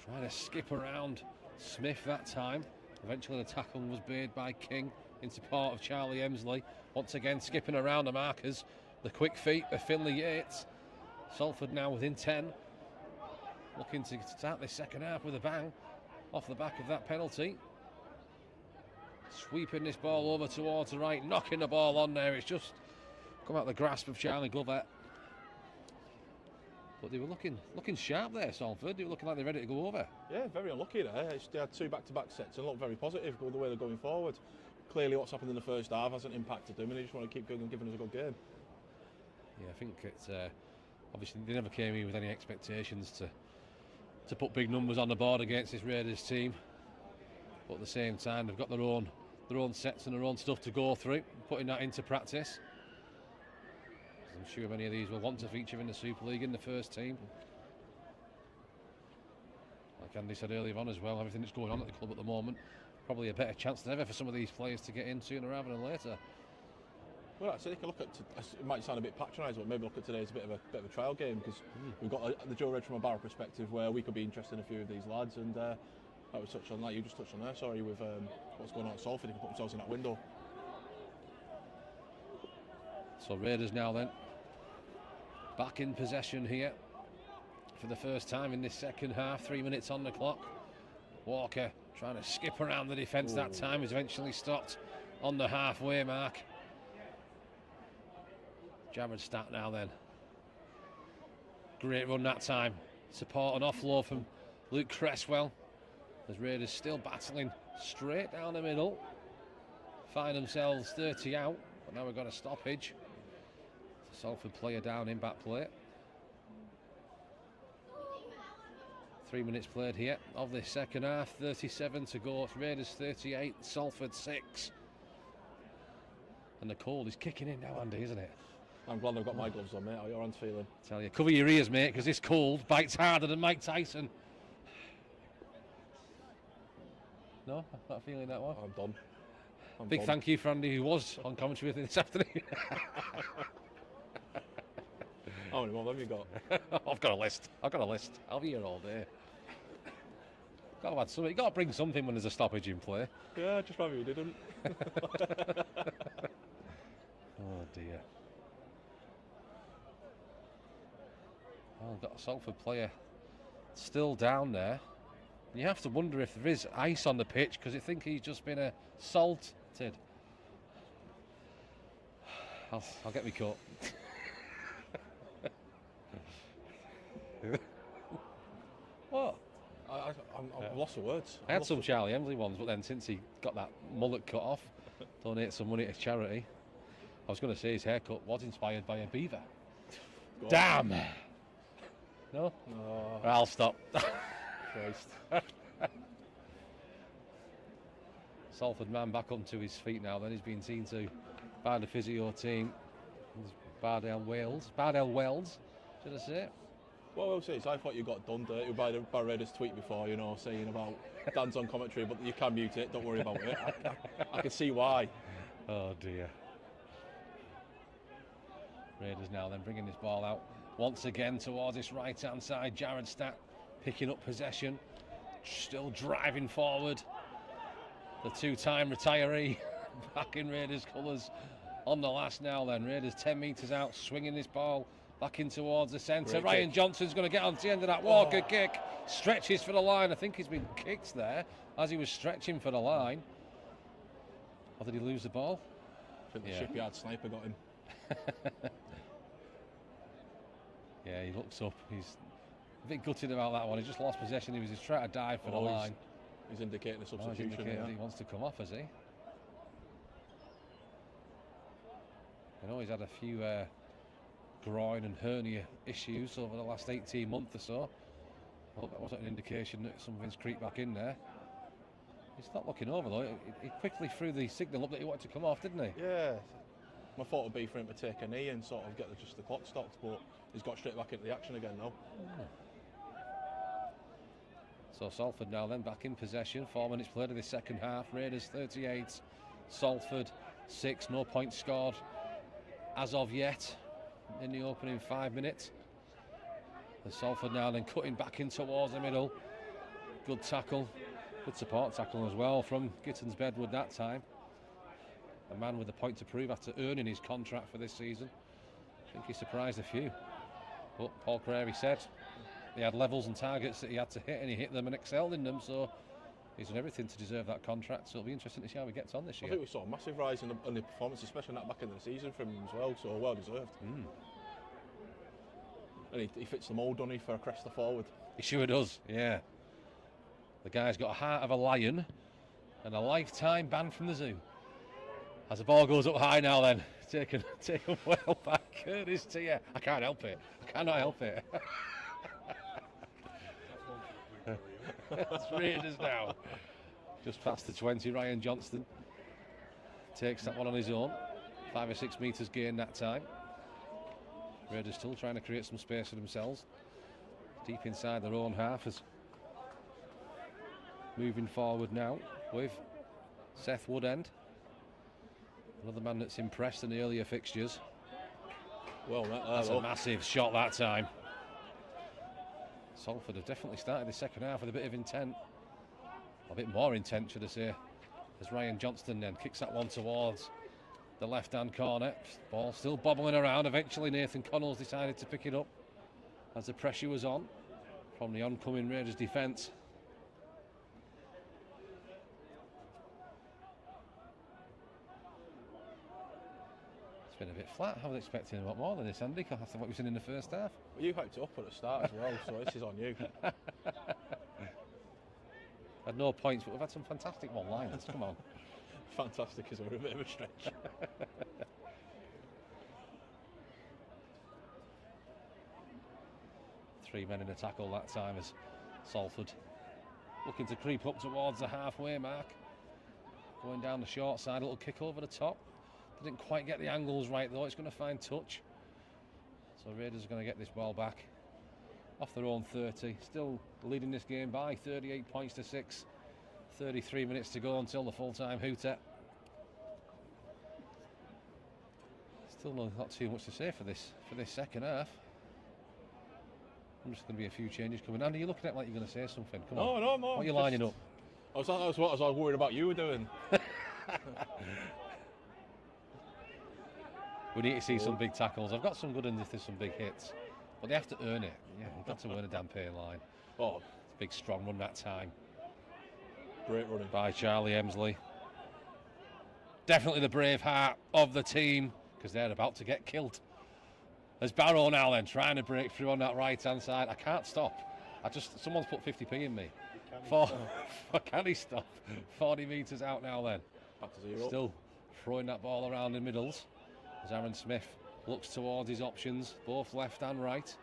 Trying to skip around Smith that time. Eventually the tackle was made by King in support of Charlie Emsley. Once again skipping around the markers. The quick feet of Finlay Yates. Salford now within 10. Looking to start this second half with a bang off the back of that penalty. Sweeping this ball over towards the right, knocking the ball on there. It's just come out the grasp of Charlie Glover. But they were looking sharp there, Salford. They were looking like they're ready to go over. Yeah, very unlucky there. They had 2 back-to-back sets and looked very positive the way they're going forward. Clearly what's happened in the first half hasn't impacted them and they just want to keep going and giving us a good game. Yeah, I think it's obviously they never came in with any expectations to put big numbers on the board against this Raiders team. But at the same time, they've got their own sets and their own stuff to go through, putting that into practice. I'm sure many of these will want to feature in the Super League in the first team. Like Andy said earlier on as well, everything that's going on at the club at the moment, probably a better chance than ever for some of these players to get in sooner rather than later. Well, actually, you can look at. It might sound a bit patronising, but maybe look at today as a bit of a trial game because we've got the Joe Red from a Barrow perspective where we could be interested in a few of these lads, and I was touched on that. You just touched on there. Sorry, with what's going on at Salford, they can put themselves in that window. So Raiders now then back in possession here for the first time in this second half. 3 minutes on the clock. Walker trying to skip around the defence that time, is eventually stopped on the halfway mark. Jared Statt now then. Great run that time. Support and offload from Luke Cresswell. As Raiders still battling straight down the middle. Find themselves 30 out, but now we've got a stoppage. Salford player down in back play. 3 minutes played here of this second half. 37 to go. It's Raiders 38, Salford 6. And the cold is kicking in now, Andy, isn't it? I'm glad I've got my gloves on, mate. How are your hands feeling? Tell you, cover your ears, mate, because this cold bites harder than Mike Tyson. No, I'm not feeling that one. I'm done. Big thank you for Andy, who was on commentary with me this afternoon. How many more have you got? I've got a list. I'll be here all day. Got to add something. You got to bring something when there's a stoppage in play. Yeah, just rather you didn't. Oh dear. Well, got a Salford player still down there. You have to wonder if there is ice on the pitch, because I think he's just been assaulted. I'll get me cut. What? I've lost the words. I had some Charlie Emsley ones, but then since he got that mullet cut off, donate some money to charity. I was going to say his haircut was inspired by a beaver. Damn! No? No. I'll stop. Christ. Salford man back onto his feet now. Then he's been seen to by the physio team. Bardell Wells, should I say? What I will say is I thought you got done dirty by Barrow's tweet before, you know, saying about Dan's on commentary, but you can mute it, don't worry about it. I can see why. Oh dear. Raiders now then bringing this ball out once again towards this right hand side. Jared Stack picking up possession, still driving forward. The two-time retiree back in Raiders colours on the last now then. Raiders 10 metres out, swinging this ball back in towards the centre. Ryan Johnson's going to get on to the end of that Walker kick. Stretches for the line. I think he's been kicked there as he was stretching for the line. Or did he lose the ball? I think the shipyard sniper got him. Yeah, he looks up. He's a bit gutted about that one. He just lost possession. He was just trying to dive for the line. He's indicating a substitution. He's indicating he wants to come off, has he? I know he's had a few groin and hernia issues over the last 18 months or so. I hope that wasn't an indication that something's creeped back in there. He's not looking over though. He quickly threw the signal up that he wanted to come off, didn't he? Yeah. My thought would be for him to take a knee and sort of get just the clock stopped, but he's got straight back into the action again now. So Salford now then back in possession. 4 minutes played of the second half. Raiders 38, Salford 6. No points scored as of yet in the opening 5 minutes. The Salford now then cutting back in towards the middle. Good tackle, good support tackle as well from Gittins Bedwood that time. A man with a point to prove after earning his contract for this season. I think he surprised a few. But Paul Crary said he had levels and targets that he had to hit, and he hit them and excelled in them, so he's done everything to deserve that contract. So it'll be interesting to see how he gets on this year. I think we saw a massive rise in the performance, especially in that back end of the season from him as well, so well deserved. And he fits the mould, doesn't he, for a Cresta forward? He sure does, yeah. The guy's got a heart of a lion and a lifetime ban from the zoo. As the ball goes up high now then, taken well by Curtis Tier. I can't help it. I cannot help it. It's Raiders now. Just past the 20, Ryan Johnston takes that one on his own. 5 or 6 metres gained that time. Raiders still trying to create some space for themselves. Deep inside their own half as moving forward now with Seth Woodend. Another man that's impressed in the earlier fixtures. Well, that's a massive shot that time. Salford have definitely started the second half with a bit of intent. A bit more intent, should I say. As Ryan Johnston then kicks that one towards the left-hand corner. Ball still bobbling around. Eventually Nathan Connells decided to pick it up as the pressure was on from the oncoming Raiders defence. It's been a bit flat. I was expecting a lot more than this, Andy, after what we've seen in the first half. Well, you hyped it up at the start as well, so this is on you. Had no points, but we've had some fantastic one-liners. Come on. Fantastic is a bit of a stretch. 3 men in a tackle that time as Salford looking to creep up towards the halfway mark. Going down the short side, a little kick over the top. Didn't quite get the angles right though. It's going to find touch. So Raiders are going to get this ball back off their own 30. Still leading this game by 38 points to 6. 33 minutes to go until the full-time hooter. Still not too much to say for this second half. I'm just going to be a few changes coming. Andy, you're looking at like you're going to say something. Come on. No. What are you lining up? I was worried about you were doing. We need to see some big tackles. I've got some good ones if there's some big hits, but they have to earn it. Yeah, you've got to earn a damn pay line. Oh, it's a big strong run that time. Great running by Charlie Emsley. Definitely the brave heart of the team, because they're about to get killed. There's Barrow now then, trying to break through on that right-hand side. I can't stop. Someone's put 50p in me. Can he stop? 40 metres out now then. Back to zero. Still throwing that ball around in middles. As Aaron Smith looks towards his options, both left and right.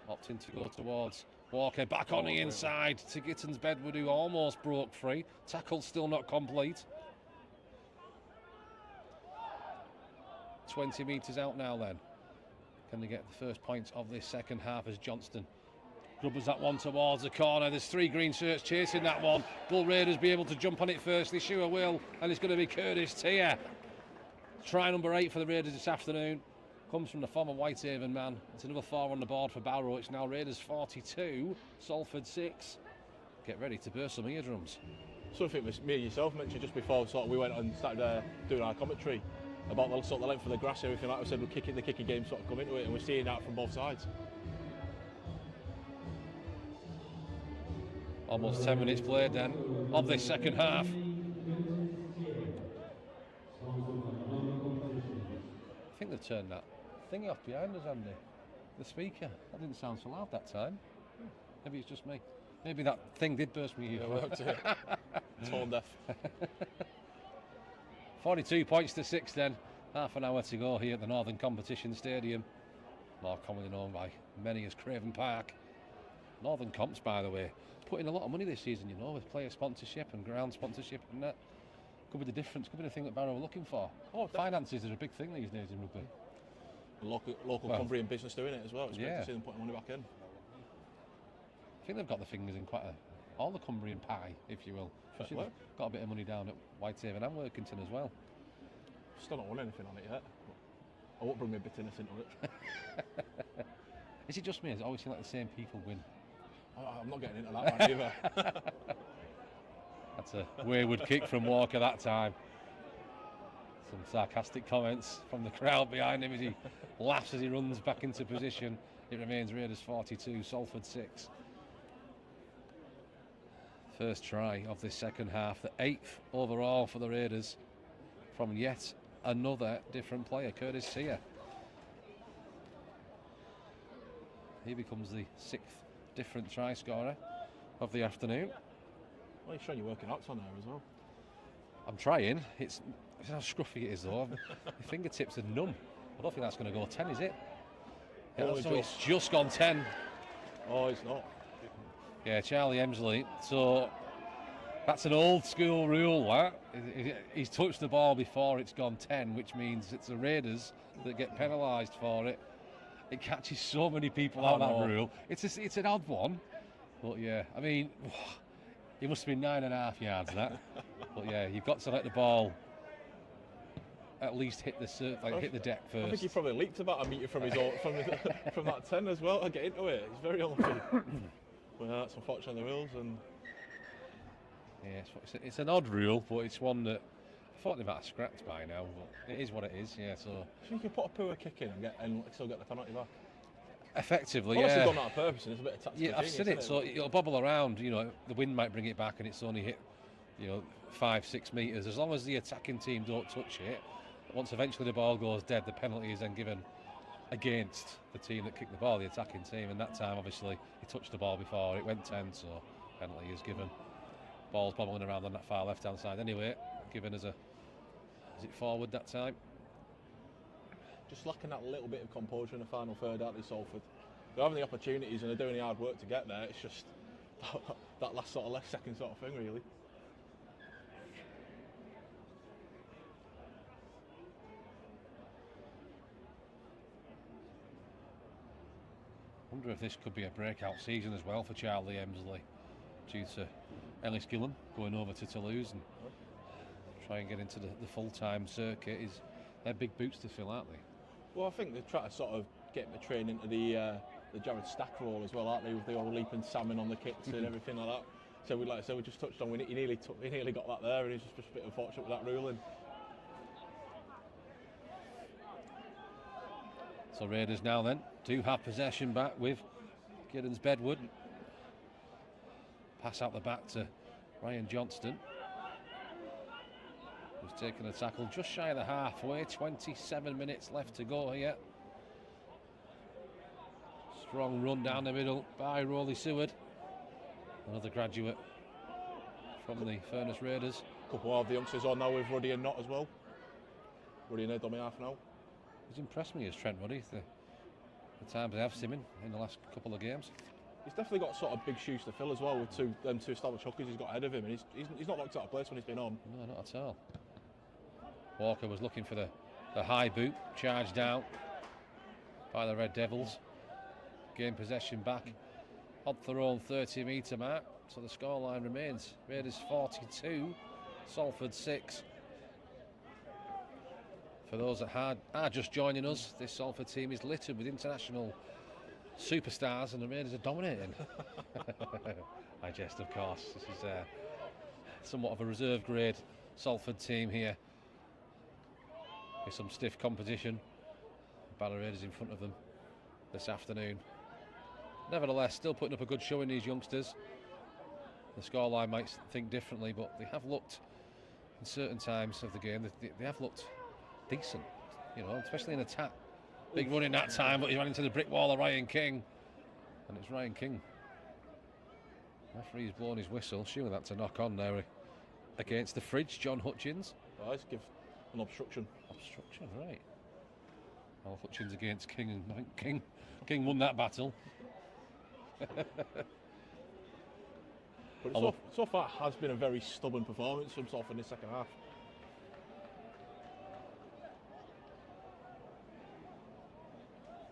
Opting to go towards Walker, back on the inside to Gittins Bedwood, who almost broke free. Tackle still not complete. 20 metres out now then. Can they get the first points of this second half as Johnston grubbers that one towards the corner. There's 3 green shirts chasing that one. Will Raiders be able to jump on it first? They sure will. And it's going to be Curtis Tier. Try number 8 for the Raiders this afternoon. Comes from the former Whitehaven man. It's another 4 on the board for Barrow. It's now Raiders 42, Salford 6. Get ready to burst some eardrums. Something me and yourself mentioned just before we went and started doing our commentary about the length of the grass, everything like we said, the kicking game sort of come into it, and we're seeing that from both sides. Almost 10 minutes played then of this second half. I think they've turned that thingy off behind us, haven't they? The speaker. That didn't sound so loud that time. Maybe it's just me. Maybe that thing did burst me. Tone deaf. 42 points to 6 then. Half an hour to go here at the Northern Competition Stadium. More commonly known by many as Craven Park. Northern Comps, by the way, put in a lot of money this season, you know, with player sponsorship and ground sponsorship and that. Could be the difference, could be the thing that Barrow are looking for. Finances are a big thing these days in rugby. Local Cumbrian business doing it as well. It's great to see them putting money back in. I think they've got the fingers in all the Cumbrian pie, if you will. They've got a bit of money down at Whitehaven and Workington as well. Still not won anything on it yet. I won't bring my bitterness into it. Is it just me? It always seems like the same people win. I'm not getting into that one either. That's a wayward kick from Walker that time. Some sarcastic comments from the crowd behind him as he laughs as he runs back into position. It remains Raiders 42, Salford 6. First try of this second half, the 8th overall for the Raiders from yet another different player, Curtis Tier. He becomes the 6th different try scorer of the afternoon. Well, you're showing your working out on there as well. I'm trying. It's how scruffy it is though. My fingertips are numb. I don't think that's going to go 10, is it? Yeah, so it's just gone 10. Oh, it's not. Yeah, Charlie Emsley. So that's an old school rule, that. He's touched the ball before it's gone 10, which means it's the Raiders that get penalised for it. It catches so many people out, that rule. It's an odd one. But yeah, I mean, it must have been 9.5 yards, that. But yeah, you've got to let the ball at least hit the deck first. I think he probably leaked about a metre from his own, from that 10 as well. I get into it. It's very unlucky. Well, that's unfortunately the rules. And yeah, it's an odd rule, but it's one that I thought they might have scrapped by now. But it is what it is. Yeah. So you can put a poor kick in and still get the penalty back. Effectively, well, yeah. It's done that on purpose, and it's a bit of tactical I've seen it. So it'll bobble around. You know, the wind might bring it back, and it's only hit, 5-6 metres. As long as the attacking team don't touch it, once eventually the ball goes dead, the penalty is then given against the team that kicked the ball, the attacking team. And that time, obviously, he touched the ball before it went 10, so penalty is given. Ball's bobbling around on that far left-hand side. Anyway, given as is it forward that time? Just lacking that little bit of composure in the final third out of Salford. They're having the opportunities and they're doing the hard work to get there. It's just that last second sort of thing, really. I wonder if this could be a breakout season as well for Charlie Emsley. due to Ellis Gillen going over to Toulouse and try and get into the full-time circuit. They're big boots to fill, aren't they? Well, I think they try to sort of get McTrain into the Jared Stack role as well, aren't they? With the old leaping salmon on the kicks and everything like that. So we just touched on. He nearly got that there, and he's just a bit unfortunate with that ruling. So Raiders now then do have possession back with Giddens Bedwood. Pass out the back to Ryan Johnston, who's taken a tackle just shy of the halfway. 27 minutes left to go here. Strong run down the middle by Rowley Seward, another graduate from the Furness Raiders. A couple of the youngsters on now with Ruddy and Knott as well. Ruddy and Ed on me half now. He's impressed me as Trent Ruddy, the times I have seen him in the last couple of games. He's definitely got sort of big shoes to fill as well with them two established hookers he's got ahead of him, and he's not locked out of place when he's been on. No, not at all. Walker was looking for the high boot, charged out by the Red Devils. Gain possession back on their own 30-metre mark, so the scoreline remains Raiders 42, Salford 6. For those that are just joining us, this Salford team is littered with international superstars, and the Raiders are dominating. I jest, of course. This is somewhat of a reserve grade Salford team here, with some stiff competition. Barrow Raiders in front of them this afternoon. Nevertheless, still putting up a good show in these youngsters. The scoreline might think differently, but they have looked, in certain times of the game, they have looked decent, you know, especially in attack. Big run in that time, but he ran into the brick wall of Ryan King, and it's Ryan King. Referee's blown his whistle. Surely that's a knock on there against the fridge. John Hutchins. Let's give an obstruction. Obstruction, right. Well, Hutchins against King, and I think King won that battle. But so far it has been a very stubborn performance from Salford in the second half.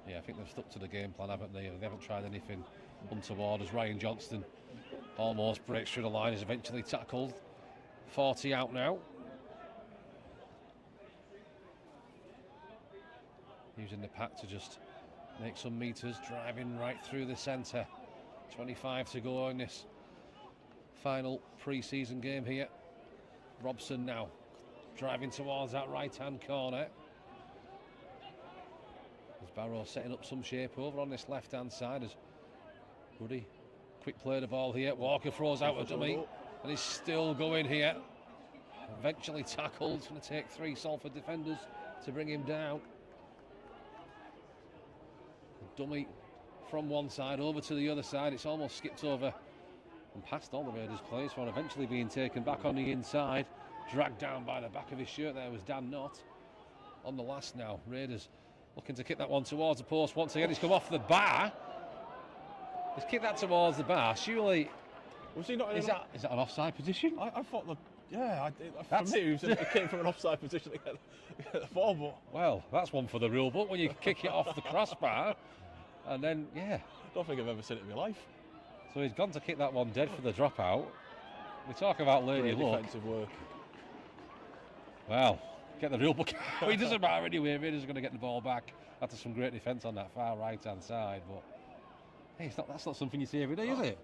Yeah, I think they've stuck to the game plan, haven't they? They haven't tried anything untoward, as Ryan Johnston almost breaks through the line, is eventually tackled. 40 out now. Using the pack to just make some metres, driving right through the centre. 25 to go in this final pre-season game here. Robson now driving towards that right-hand corner. As Barrow setting up some shape over on this left-hand side, as Ruddy quick play the ball here. Walker throws out a dummy, and he's still going here. Eventually tackled. It's going to take 3 Salford defenders to bring him down. Dummy from one side over to the other side. It's almost skipped over and past all the Raiders players for eventually being taken back on the inside. Dragged down by the back of his shirt there was Dan Knott. On the last now, Raiders looking to kick that one towards the post once again. He's come off the bar. He's kicked that towards the bar. Surely, was he not? Is that an offside position? I thought for me, it came from an offside position to get the ball. But well, that's one for the rule book when you kick it off the crossbar, and then I don't think I've ever seen it in my life. So he's gone to kick that one dead for the dropout. We talk about lady luck. Defensive work. Well, get the rule book. It doesn't matter anyway. Raiders are going to get the ball back after some great defence on that far right-hand side. But hey, that's not something you see every day, is it?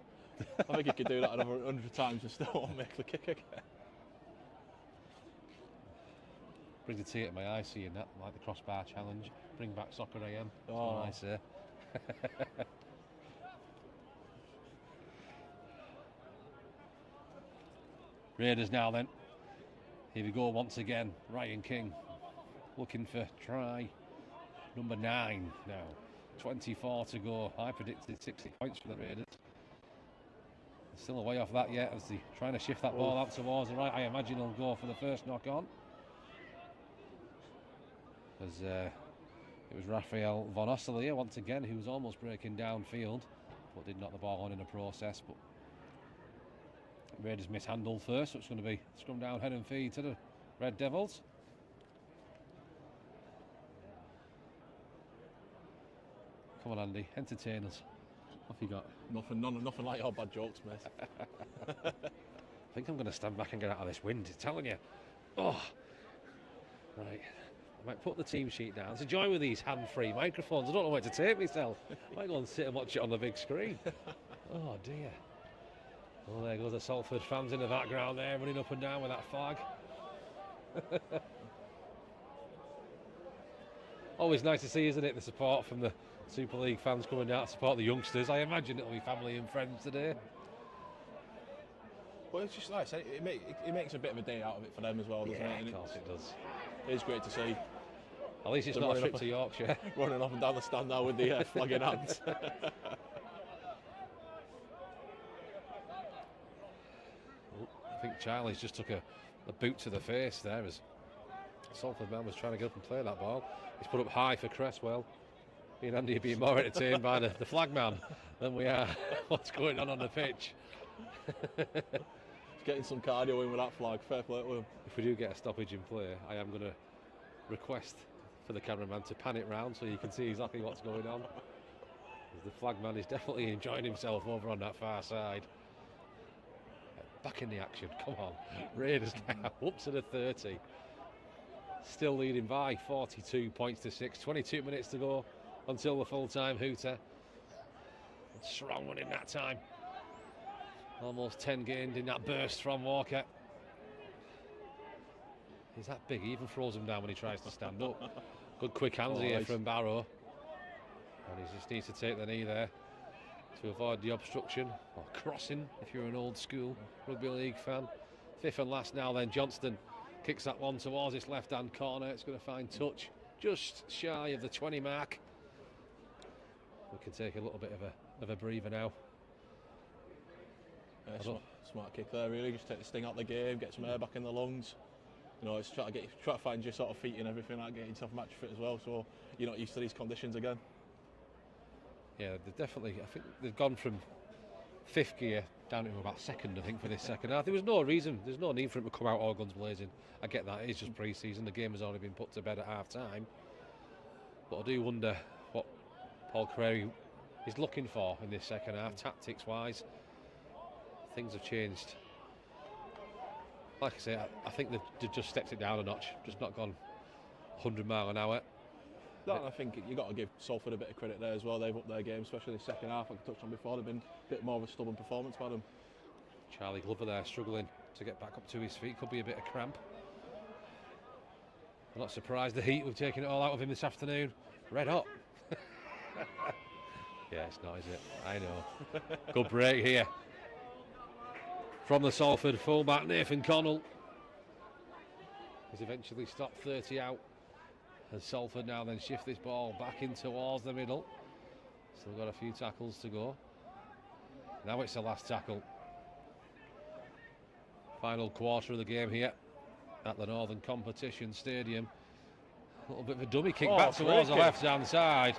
I think he could do that another 100 times and still won't make the kick again. Brings a tear to my eye seeing that, like the crossbar challenge. Bring back soccer AM. That's what I say. Raiders now then. Here we go once again. Ryan King looking for try number 9 now. 24 to go. I predicted 60 points for the Raiders. Still a way off that yet as they're trying to shift that ball out towards the right. I imagine he'll go for the first knock on. As it was Raphael von Osselier once again who was almost breaking downfield, but did knock the ball on in the process. But Raiders mishandled first, so it's going to be scrum down, head and feed to the Red Devils. Come on, Andy, entertain us. What have you got? Nothing like your bad jokes, mate. I think I'm going to stand back and get out of this wind, I'm telling you. Oh, right. I might put the team sheet down. It's a joy with these hand-free microphones. I don't know where to take myself. I might go and sit and watch it on the big screen. Oh dear. Oh, there goes the Salford fans in the background there, running up and down with that flag. Always nice to see, isn't it, the support from the Super League fans coming down to support the youngsters. I imagine it'll be family and friends today. Well, it's just nice. It makes a bit of a day out of it for them as well, doesn't it? Of course it does. It is great to see. At least it's not a trip to Yorkshire. Running up and down the stand now with the flag in hand. I think Charlie's just took a boot to the face there as Salford man was trying to get up and play that ball. He's put up high for Cresswell. Me and Andy are being more entertained by the flag man than we are what's going on the pitch. He's getting some cardio in with that flag. Fair play to him. If we do get a stoppage in play, I am going to request for the cameraman to pan it round so you can see exactly what's going on. The flag man is definitely enjoying himself over on that far side. Back in the action, come on. Raiders now up to the 30. Still leading by 42 points to 6. 22 minutes to go until the full-time hooter. Strong one in that time. Almost 10 gained in that burst from Walker. He's that big, he even throws him down when he tries to stand up. Good quick hands here from Barrow. And he just needs to take the knee there to avoid the obstruction, or crossing if you're an old school rugby league fan. Fifth and last now then, Johnston kicks that one towards his left hand corner. It's going to find touch just shy of the 20 mark. We can take a little bit of a breather now. Yeah, smart kick there, really. Just take the sting out of the game, get some air back in the lungs. You know, it's try to find your sort of feet and everything, like get yourself match fit as well, so you're not used to these conditions again. Yeah, they're definitely. I think they've gone from fifth gear down to about second, I think, for this second half. There was no reason, there's no need for him to come out all guns blazing. I get that, it's just pre-season, the game has already been put to bed at half-time. But I do wonder what Paul Crary is looking for in this second half, tactics-wise. Things have changed. Like I say, I think they've just stepped it down a notch, just not gone 100 mile an hour. No, I think you've got to give Salford a bit of credit there as well. They've upped their game, especially the second half. Like I touched on before, they've been a bit more of a stubborn performance by them. Charlie Glover there struggling to get back up to his feet. Could be a bit of cramp. I'm not surprised the heat, we've taken it all out of him this afternoon. Red hot. Yeah, it's not, is it? I know. Good break here from the Salford fullback, Nathan Connell. He's eventually stopped 30 out. As Salford now then shift this ball back in towards the middle. Still got a few tackles to go. Now it's the last tackle. Final quarter of the game here at the Northern Competition Stadium. A little bit of a dummy kick back towards the left-hand side.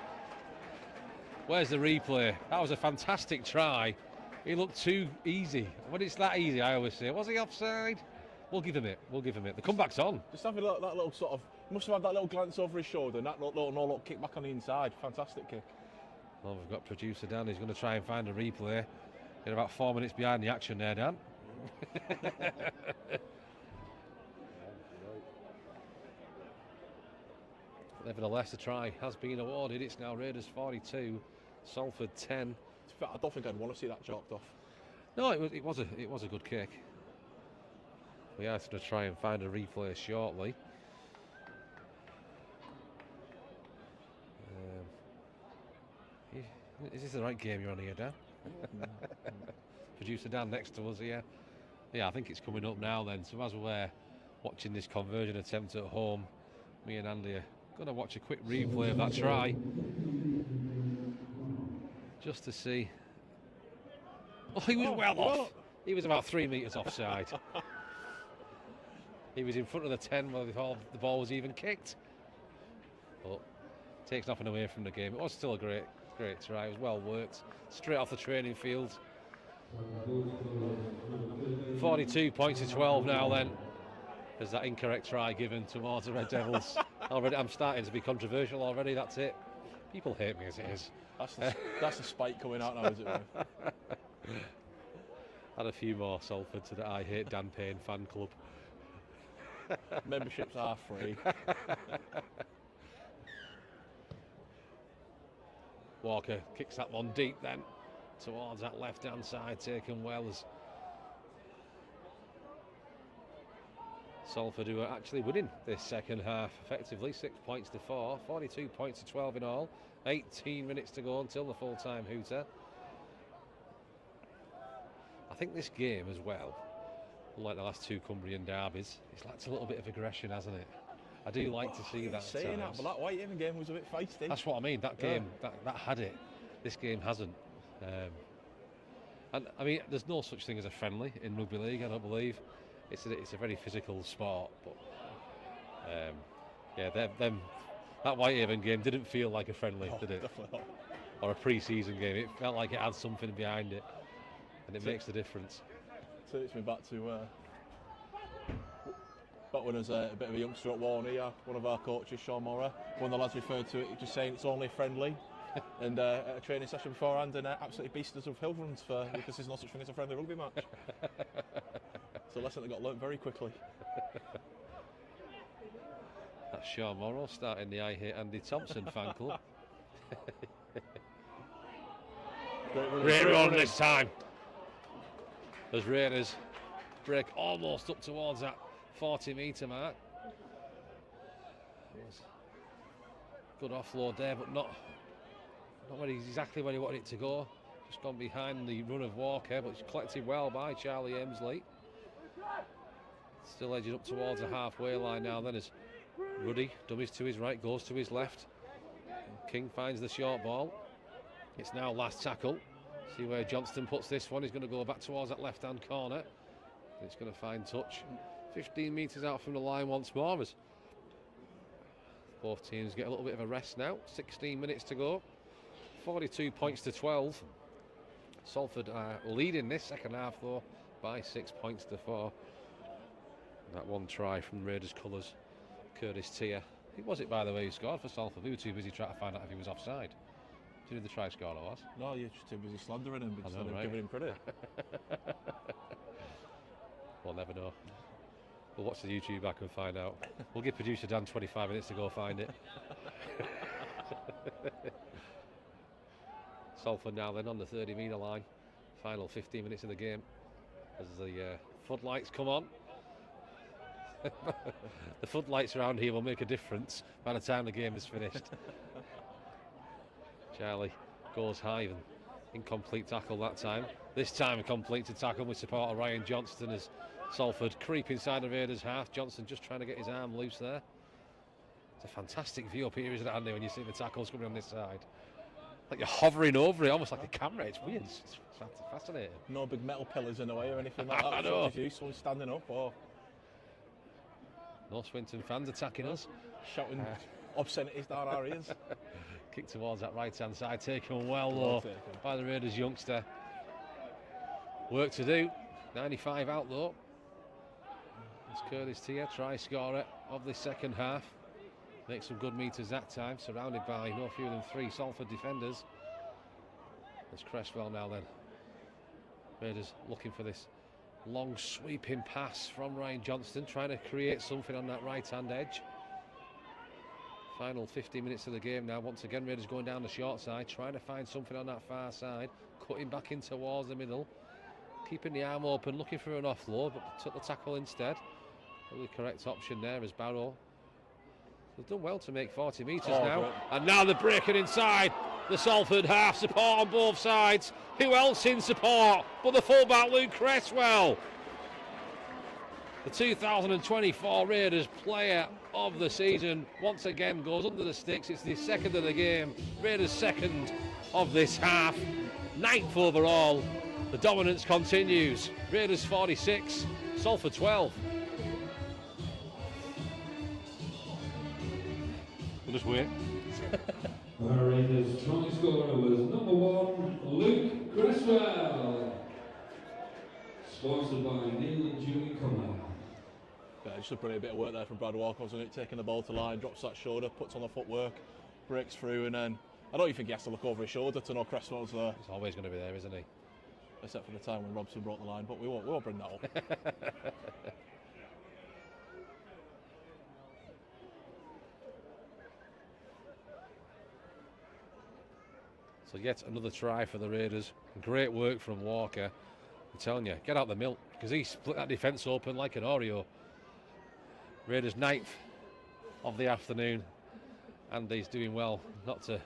Where's the replay? That was a fantastic try. He looked too easy. When it's that easy, I always say, was he offside? We'll give him it. We'll give him it. The comeback's on. Just having that little sort of, must have had that little glance over his shoulder and that little kick back on the inside. Fantastic kick. Well, we've got producer Dan. He's going to try and find a replay. You're about 4 minutes behind the action there, Dan. Nevertheless, the try has been awarded. It's now Raiders 42, Salford 10. I don't think I'd want to see that chalked off. No, it was a good kick. We are going to try and find a replay shortly. Is this the right game you're on here, Dan? Producer Dan next to us here. Yeah, I think it's coming up now then. So as we're watching this conversion attempt at home, me and Andy are going to watch a quick replay of that try. Just to see. Oh, he was well off. He was about 3 metres offside. He was in front of the 10 before the ball was even kicked. But takes nothing away from the game. It was still a great try. It was well worked. Straight off the training field. 42 points to 12 now then. There's that incorrect try given towards the Red Devils. Already, I'm starting to be controversial already, that's it. People hate me as it is. That's the spike coming out now, is it? Add a few more Salford to the I Hate Dan Payne fan club. Memberships are free. Walker kicks that one deep then towards that left hand side, taken well as Salford, who are actually winning this second half effectively, 6 points to 4, 42 points to 12 in all, 18 minutes to go until the full-time hooter. I think this game as well, unlike the last two Cumbrian derbies, it's lacked a little bit of aggression, hasn't it? I do like to see that. Saying that, but that Whitehaven game was a bit feisty. That's what I mean. That game, that had it. This game hasn't. And I mean, there's no such thing as a friendly in rugby league. I don't believe it's a very physical sport. But yeah, that Whitehaven game didn't feel like a friendly, did it? Definitely not. Or a pre-season game. It felt like it had something behind it, and it makes the difference. Takes me back to. Back when I was a bit of a youngster at Warney, one of our coaches, Sean Morra, one of the lads referred to it just saying it's only friendly. And at a training session beforehand, and absolutely beasted us of hill runs because there's no such thing as a friendly rugby match. It's a lesson that got learnt very quickly. That's Sean Morrow starting the I Hate Andy Thompson fan club. Great run this time. As Raiders break almost up towards that 40-metre mark. Good offload there, but not exactly where he wanted it to go. Just gone behind the run of Walker, but it's collected well by Charlie Emsley. Still edging up towards the halfway line now then as Ruddy dummies to his right, goes to his left. King finds the short ball. It's now last tackle. See where Johnston puts this one. He's going to go back towards that left-hand corner. It's going to find touch. 15 metres out from the line once more as both teams get a little bit of a rest now. 16 minutes to go. 42 points to 12. Salford are leading this second half though by 6 points to 4. That one try from Raiders colours, Curtis Tier. Who was it, by the way, who scored for Salford? We were too busy trying to find out if he was offside. Do you know who the try scorer was? No, you're just too busy slandering him instead of giving him credit. We'll never know. We'll watch the YouTube back and find out. We'll give producer Dan 25 minutes to go find it. Salford now then on the 30-metre line. Final 15 minutes of the game as the floodlights come on. The floodlights around here will make a difference by the time the game is finished. Charlie goes high and incomplete tackle that time. This time a completed tackle with support of Ryan Johnston as Salford creep inside the Raiders half. Johnston just trying to get his arm loose there. It's a fantastic view up here, isn't it, Andy, when you see the tackles coming on this side? Like you're hovering over it, almost like a camera. It's weird. It's fascinating. No big metal pillars in the way or anything like that. I know. Someone standing up or no Swinton fans attacking us. Shouting obscenities down our ears. Kick towards that right-hand side, taken well though by the Raiders youngster. Work to do. 95 out though. It's Curtis Tier, try scorer of the second half. Makes some good meters that time, surrounded by no fewer than 3 Salford defenders. There's Cresswell now then. Raiders looking for this long sweeping pass from Ryan Johnston, trying to create something on that right-hand edge. Final 15 minutes of the game now. Once again, Raiders going down the short side, trying to find something on that far side, cutting back in towards the middle, keeping the arm open, looking for an offload, but took the tackle instead. The correct option there is Barrow. They've done well to make 40 metres now. Great. And now they're breaking inside the Salford half. Support on both sides. Who else in support but the fullback Luke Cresswell? The 2024 Raiders player of the season once again goes under the sticks. It's the second of the game. Raiders second of this half. 9th overall. The dominance continues. Raiders 46, Salford 12. We'll just wait. Our Raiders' strongest scorer was number 1, Luke Cresswell. Sponsored by Neil and Julie Cumber. Yeah, just a brilliant bit of work there from Brad Walker, wasn't it? Taking the ball to line, drops that shoulder, puts on the footwork, breaks through, and then I don't even think he has to look over his shoulder to know Cresswell's there. He's always going to be there, isn't he? Except for the time when Robson broke the line, but we won't bring that up. So yet another try for the Raiders. Great work from Walker. I'm telling you, get out the milk, because he split that defence open like an Oreo. Raiders 9th of the afternoon. Andy's doing well not to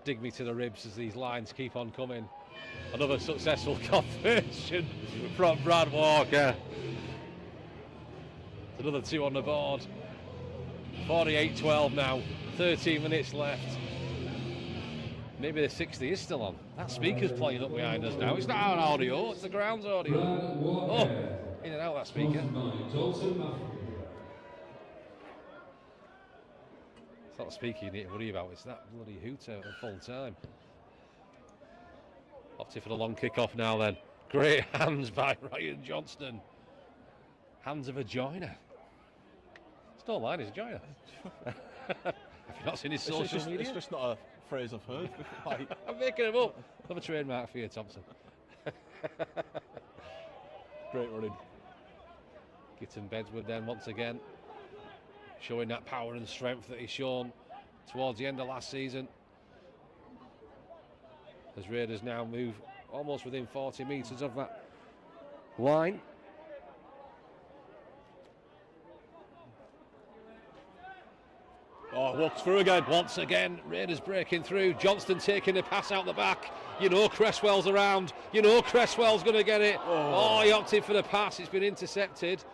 dig me to the ribs as these lines keep on coming. Another successful conversion from Brad Walker. It's another 2 on the board. 48-12 now, 13 minutes left. Maybe the 60 is still on. That speaker's playing up behind us now. It's not our audio, it's the ground's audio. Oh, in and out that speaker. It's not the speaker you need to worry about, it's that bloody hooter at full time. Opted for the long kick-off now then. Great hands by Ryan Johnston. Hands of a joiner. It's no line, he's a joiner. Have you not seen his social media? It's just not a phrase I've heard. I'm making him up. Another trademark for you, Thompson. Great running. Gitton Bedswood then once again, showing that power and strength that he's shown towards the end of last season. As Raiders now move almost within 40 metres of that line. Oh, walks through again. Once again, Raiders breaking through. Johnston taking the pass out the back. You know Cresswell's around. You know Cresswell's going to get it. Oh, he opted for the pass. It's been intercepted.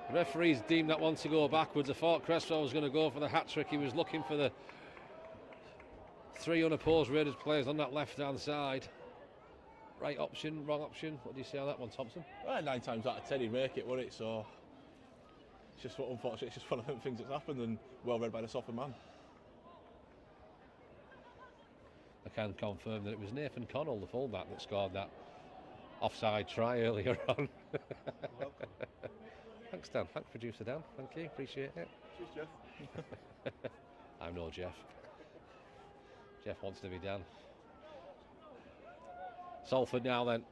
The referees deemed that one to go backwards. I thought Cresswell was going to go for the hat-trick. He was looking for the 3 unopposed Raiders players on that left-hand side. Right option, wrong option. What do you say on that one, Thompson? Well, 9 times out of 10 he'd make it, wouldn't it? So it's just what, unfortunately, it's just one of them things that's happened, and well read by the softer man. I can confirm that it was Nathan Connell, the fullback, that scored that offside try earlier on. Thanks, Dan. Thanks, producer Dan. Thank you. Appreciate it. Cheers, Jeff. I'm no Jeff. Jeff wants to be Dan. Salford now then,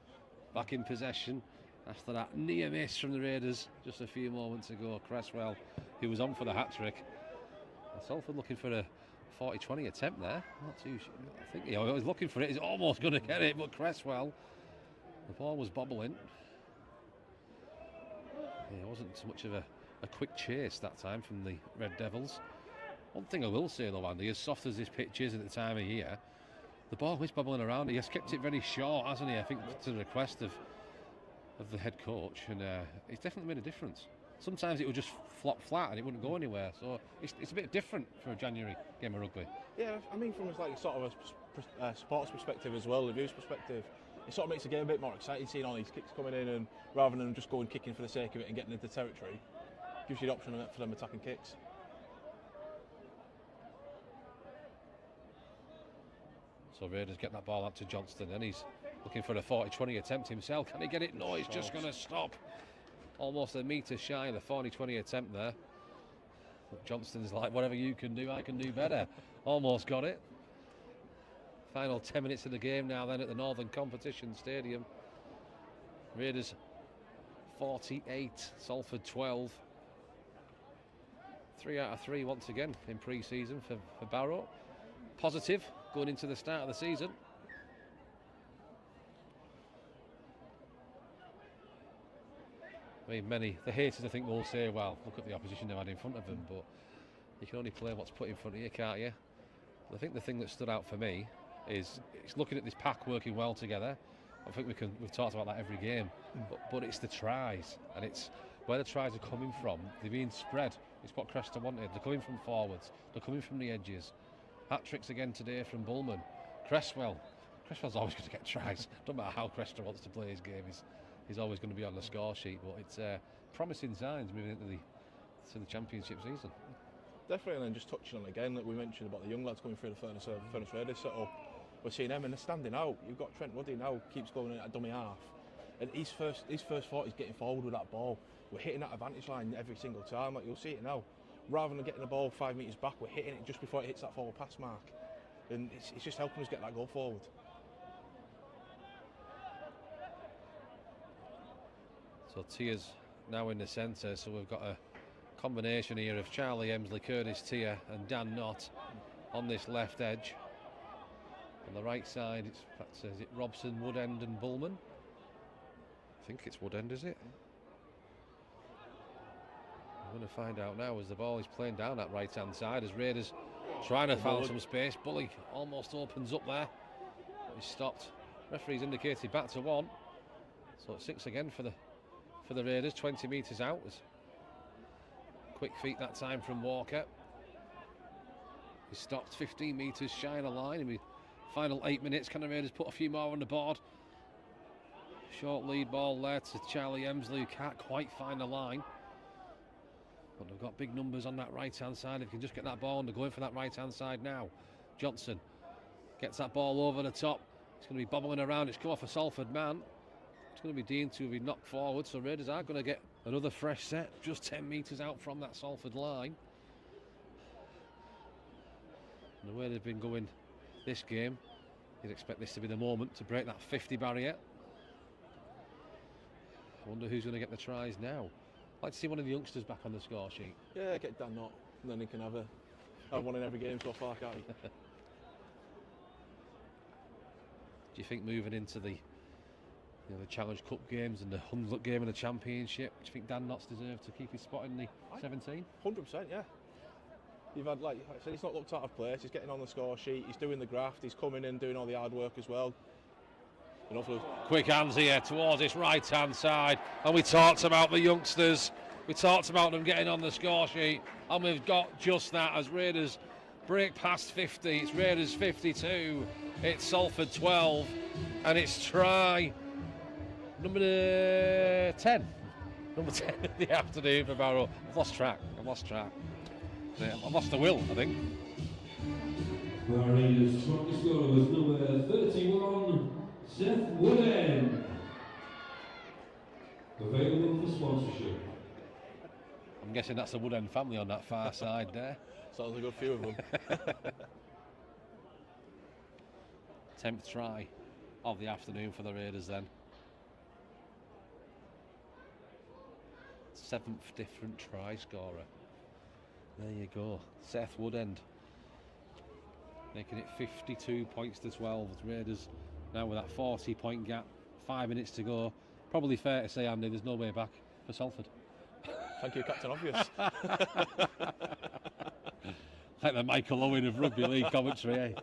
back in possession after that near miss from the Raiders just a few moments ago. Cresswell, who was on for the hat-trick. Salford looking for a 40-20 attempt there. Not too sure. I think he was looking for it. He's almost going to get it, but Cresswell, the ball was bobbling. Yeah, it wasn't so much of a quick chase that time from the Red Devils. One thing I will say though, Andy, as soft as this pitch is at the time of year, the ball is bobbling around. He has kept it very short, hasn't he? I think to the request of the head coach, and it's definitely made a difference. Sometimes it would just flop flat and it wouldn't go anywhere. So it's a bit different for a January game of rugby. Yeah, I mean from like sort of a sports perspective as well, the views perspective, it sort of makes the game a bit more exciting, seeing all these kicks coming in, and rather than just going kicking for the sake of it and getting into territory, gives you the option for them attacking kicks. So Raiders get that ball out to Johnston, and he's looking for a 40-20 attempt himself. Can he get it? No, he's just going to stop. Almost a metre shy of the 40-20 attempt there. But Johnston's like, whatever you can do, I can do better. Almost got it. Final 10 minutes of the game now then at the Northern Competition Stadium. Raiders 48, Salford 12. 3 out of 3 once again in pre-season for Barrow. Positive going into the start of the season. I mean, the haters I think will say, well, look at the opposition they've had in front of them, but you can only play what's put in front of you, can't you? But I think the thing that stood out for me is it's looking at this pack working well together. I think we've talked about that every game, but it's the tries, and it's where the tries are coming from. They're being spread. It's what Cresta wanted. They're coming from forwards. They're coming from the edges. Hat-tricks again today from Bullman. Cresswell's always going to get tries. Don't matter how Cresta wants to play his game. He's always going to be on the score sheet. But it's promising signs moving into the championship season. Definitely, and then just touching on again that we mentioned about the young lads coming through the Furnace Raiders setup. We're seeing them and they're standing out. You've got Trent Ruddy now, keeps going in at dummy half. And his first thought is getting forward with that ball. We're hitting that advantage line every single time. Like you'll see it now. Rather than getting the ball 5 metres back, we're hitting it just before it hits that forward pass mark. and it's just helping us get that goal forward. So Tia's now in the centre, so we've got a combination here of Charlie Emsley, Curtis Tia and Dan Knott on this left edge. On the right side, is it Robson, Woodend and Bullman? I think it's Woodend, is it? I'm going to find out now as the ball is playing down that right hand side as Raiders trying to find some space. Bully almost opens up there, but he's stopped. Referee's indicated back to 1, so it's 6 again for the Raiders. 20 metres out. Quick feet that time from Walker. He stopped 15 metres shy of the line in the final 8 minutes. Can the Raiders put a few more on the board? Short lead ball there to Charlie Emsley, who can't quite find the line. But they've got big numbers on that right hand side. If you can just get that ball, and they're going for that right hand side now. Johnson gets that ball over the top. It's going to be bobbling around. It's come off a Salford man. It's going to be deemed to be knocked forward, so Raiders are going to get another fresh set, just 10 metres out from that Salford line. And the way they've been going this game, you'd expect this to be the moment to break that 50 barrier. I wonder who's going to get the tries now. I'd like to see one of the youngsters back on the score sheet. Yeah, get Dan Knott, and then he can have one in every game so far, can't he? Do you think moving into the Challenge Cup games and the 100th game of the Championship, do you think Dan Knotts deserves to keep his spot in the 17? 100%, yeah. You've had, like I said, he's not looked out of place. He's getting on the score sheet. He's doing the graft. He's coming in, doing all the hard work as well. Quick hands here towards this right hand side, and we talked about the youngsters, we talked about them getting on the score sheet, and we've got just that as Raiders break past 50. It's Raiders 52, it's Salford 12, and it's try number 10 of the afternoon for Barrow. I've lost track. I've lost the will, I think. The Raiders' strongest scorer was number 31, Seth Woodend. Available for sponsorship. I'm guessing that's the Woodend family on that far side there. Sounds a good few of them. 10th try of the afternoon for the Raiders then. 7th different try scorer. There you go, Seth Woodend. Making it 52 points to 12. Raiders now with that 40-point gap, 5 minutes to go. Probably fair to say, Andy, there's no way back for Salford. Thank you, Captain Obvious. Like the Michael Owen of rugby league commentary, eh?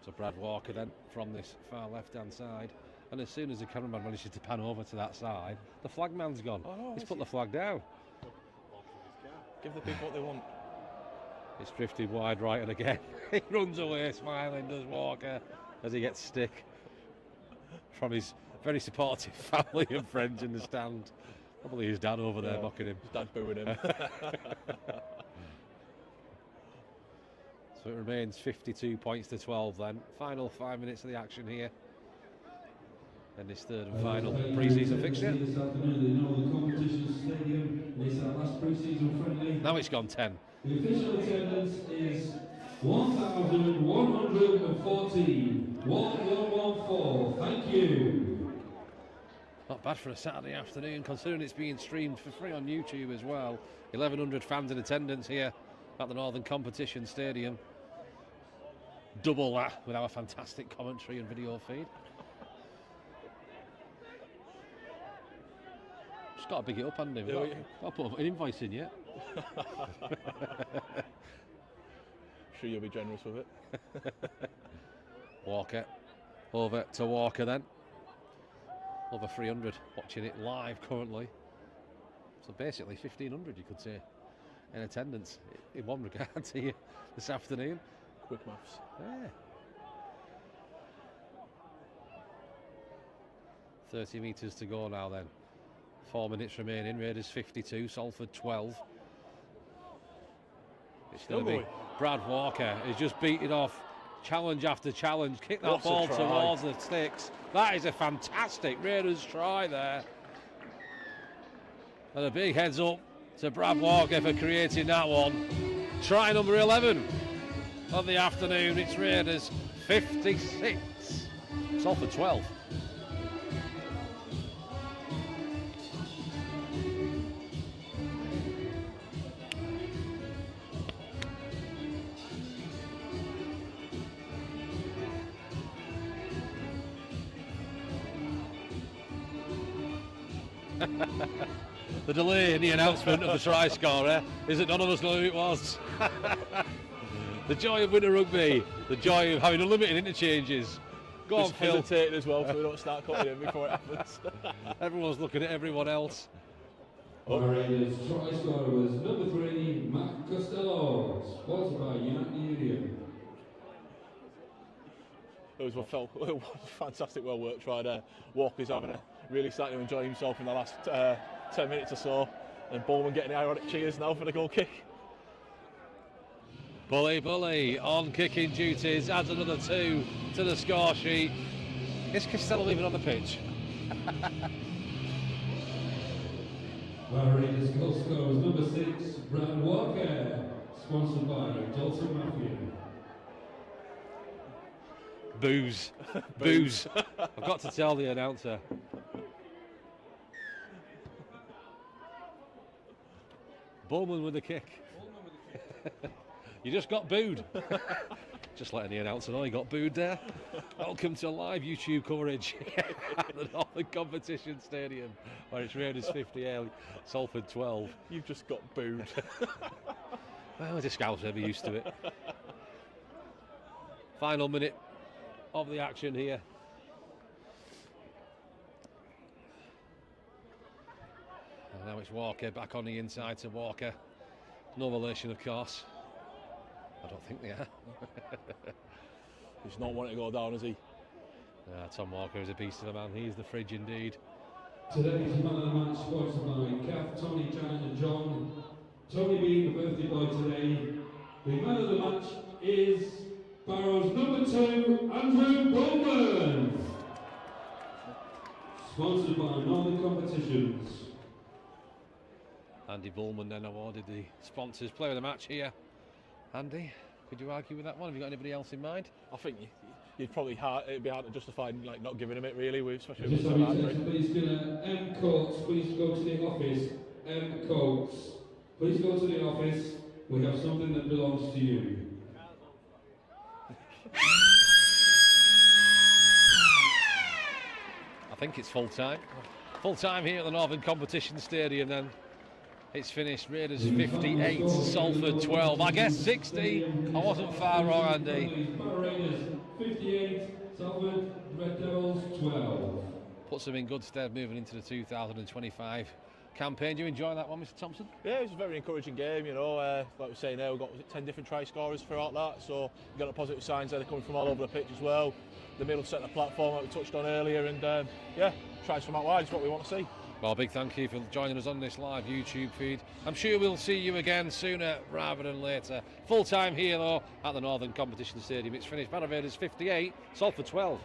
So Brad Walker then from this far left-hand side, and as soon as the cameraman manages to pan over to that side, the flag man's gone. Oh, no, he's put the flag down. Give the people what they want. It's drifted wide right, and again he runs away smiling, does Walker, as he gets stick from his very supportive family and friends in the stand. Probably his dad over there mocking him. His dad booing him. So it remains 52 points to 12 then. Final 5 minutes of the action here. And this third and final pre-season fixture. Now it's gone 10. The official attendance is 1,114. 1114. Thank you. Not bad for a Saturday afternoon, considering it's being streamed for free on YouTube as well. 1,100 fans in attendance here at the Northern Competition Stadium. Double that with our fantastic commentary and video feed. Just got to big it up, Andy. I'll put an invoice in yet. Sure you'll be generous with it. Walker. Over to Walker then. Over 300 watching it live currently. So basically 1,500 you could say in attendance in one regard to you this afternoon. Quick maths. Yeah. 30 metres to go now then. 4 minutes remaining. Raiders 52, Salford 12. It's going to be Brad Walker. He's just beaten off challenge after challenge. Kick that What a ball try. towards the sticks. That is a fantastic Raiders try there. And a big heads up to Brad Walker for creating that one. Try number 11 of the afternoon. It's Raiders 56, Salford 12. The delay in the announcement of the try scorer is that none of us know who it was. The joy of winter rugby, the joy of having unlimited interchanges. Go on, Phil. Hesitating as well, so we don't start cutting in before it happens. Everyone's looking at everyone else. Raiders try scorer was number 3, Matt Costello, sponsored by United Union. It was fantastic, well worked try there. Walker's really starting to enjoy himself in the last 10 minutes or so, and Bowman getting the ironic cheers now for the goal kick. Bully on kicking duties, adds another 2 to the score sheet. Is Costello even on the pitch? Raiders goal scorer was number 6, Brad Walker, sponsored by Dalton Mafia. Booze. Booze. I've got to tell the announcer. Bowman with the kick. You just got booed. Just letting the announcer know he got booed there. Welcome to live YouTube coverage at the Northern Competition Stadium, where it's Raiders 58, Salford 12. You've just got booed. Well, the scouts are used to it. Final minute of the action here. And now it's Walker back on the inside to Walker. No relation, of course. I don't think they are. He's not wanting to go down, is he? Tom Walker is a beast of a man. He is the fridge indeed. Today's man of the match sponsored by Kath, Tony, Janet and John. Tony being the birthday boy today. The man of the match is Barrow's number 2, Andrew Bowman. Sponsored by Northern Competitions. Andy Bullman then awarded the sponsors player of the match here. Andy, could you argue with that one? Have you got anybody else in mind? I think it'd be hard to justify like not giving him it really, especially Just with have you please gonna M Coates, please go to the office. M Coates, please go to the office. We have something that belongs to you. I think it's full time. Full time here at the Northern Competition Stadium then. It's finished Raiders 58, Salford 12. I guess 60. I wasn't far wrong, Andy. Raiders 58, Salford Red Devils 12. Puts them in good stead moving into the 2025 campaign. Do you enjoy that one, Mr. Thompson? Yeah, it was a very encouraging game, you know. Like we say now, we've got 10 different try scorers throughout that, so we've got the positive signs there, they're coming from all over the pitch as well. The middle centre platform that we touched on earlier, and yeah, tries from out wide is what we want to see. Well, big thank you for joining us on this live YouTube feed. I'm sure we'll see you again sooner rather than later. Full time here though at the Northern Competition Stadium. It's finished. Barrow Raiders 58, Salford 12.